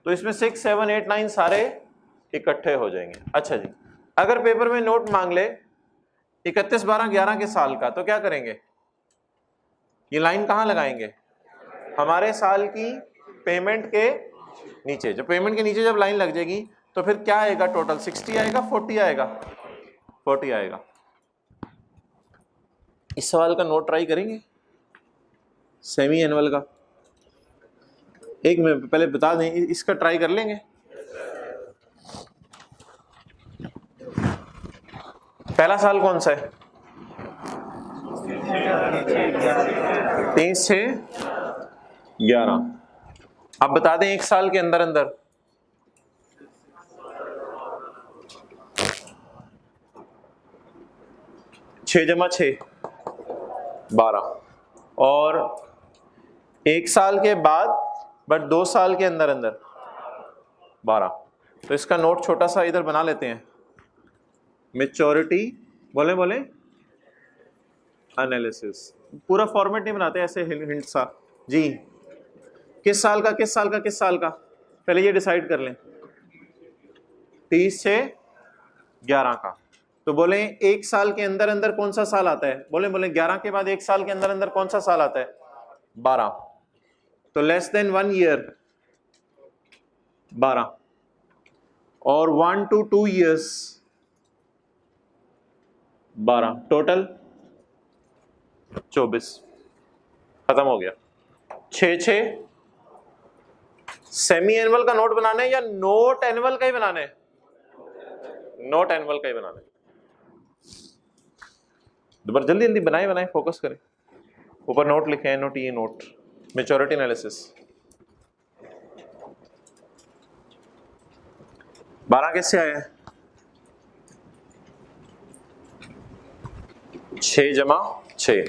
तो इसमें 6 7 8 9 सारे इकट्ठे हो जाएंगे। अच्छा जी, अगर पेपर में नोट मांग ले 31 12 11 के साल का, तो क्या करेंगे, ये लाइन कहां लगाएंगे, हमारे साल की पेमेंट के नीचे। जो पेमेंट के नीचे जब लाइन लग जाएगी तो फिर क्या आएगा, टोटल 60 आएगा, 40 आएगा, 40 आएगा। इस सवाल का नोट ट्राई करेंगे, सेमी एनुअल का। एक मिनट पहले बता दें, इसका ट्राई कर लेंगे। पहला साल कौन सा है, 23 6 11। अब बता दें एक साल के अंदर अंदर, छः जमा 6 12, और एक साल के बाद बट 2 साल के अंदर अंदर 12। तो इसका नोट छोटा सा इधर बना लेते हैं, मैच्योरिटी बोले बोले एनालिसिस। पूरा फॉर्मेट नहीं बनाते, ऐसे हिंट सा। जी किस साल का किस साल का किस साल का, पहले ये डिसाइड कर लें। 30 6 11 का, तो बोले एक साल के अंदर अंदर कौन सा साल आता है, बोले बोले 11 के बाद एक साल के अंदर अंदर कौन सा साल आता है, 12। तो लेस देन 1 ईयर 12, और 1 to 2 years 12, टोटल 24। खत्म हो गया। 6 6 सेमी एनुअल का नोट बनाना है या नोट एनुअल का ही बनाना है, नोट एनुअल का ही बनाना है। दोबारा जल्दी जल्दी बनाए बनाए, फोकस करें। ऊपर नोट लिखे हैं, नोट, ये नोट मैच्योरिटी एनालिसिस। 12 कैसे आया है, 6 जमा 6।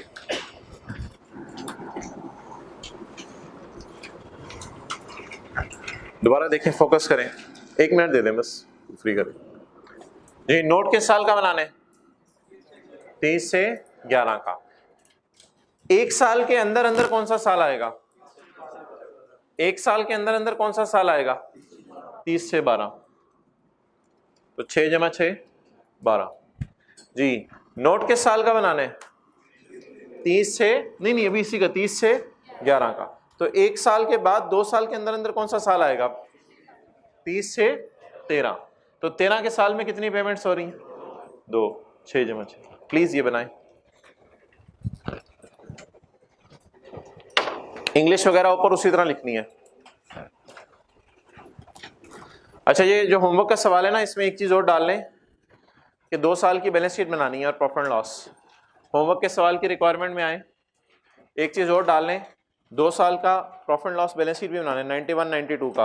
दोबारा देखें, फोकस करें, 1 मिनट दे दें बस, फ्री करें जी। नोट किस साल का बनाने, 23 से 11 का। एक साल के अंदर अंदर कौन सा साल आएगा, एक साल के अंदर अंदर कौन सा साल आएगा, 30 से 12, तो 6 जमा 6 12 जी। नोट किस साल का बनाने, 30 से, नहीं अभी इसी का 30 से 11 का। तो एक साल के बाद 2 साल के अंदर अंदर कौन सा साल आएगा, 30 से 13। तो 13 के साल में कितनी पेमेंट्स हो रही हैं, 2, 6 जमा 6। प्लीज ये बनाएं। इंग्लिश वगैरह ऊपर उसी तरह लिखनी है। अच्छा, ये जो होमवर्क का सवाल है ना, इसमें एक चीज और डाल लें कि 2 साल की बैलेंस शीट बनानी है और प्रॉफिट एंड लॉस। होमवर्क के सवाल की रिक्वायरमेंट में आए, एक चीज और डाल लें, 2 साल का profit and loss balance sheet भी बनाना है, 91 92 का।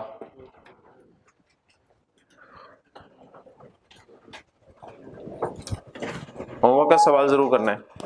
होमवर्क का सवाल जरूर करना है।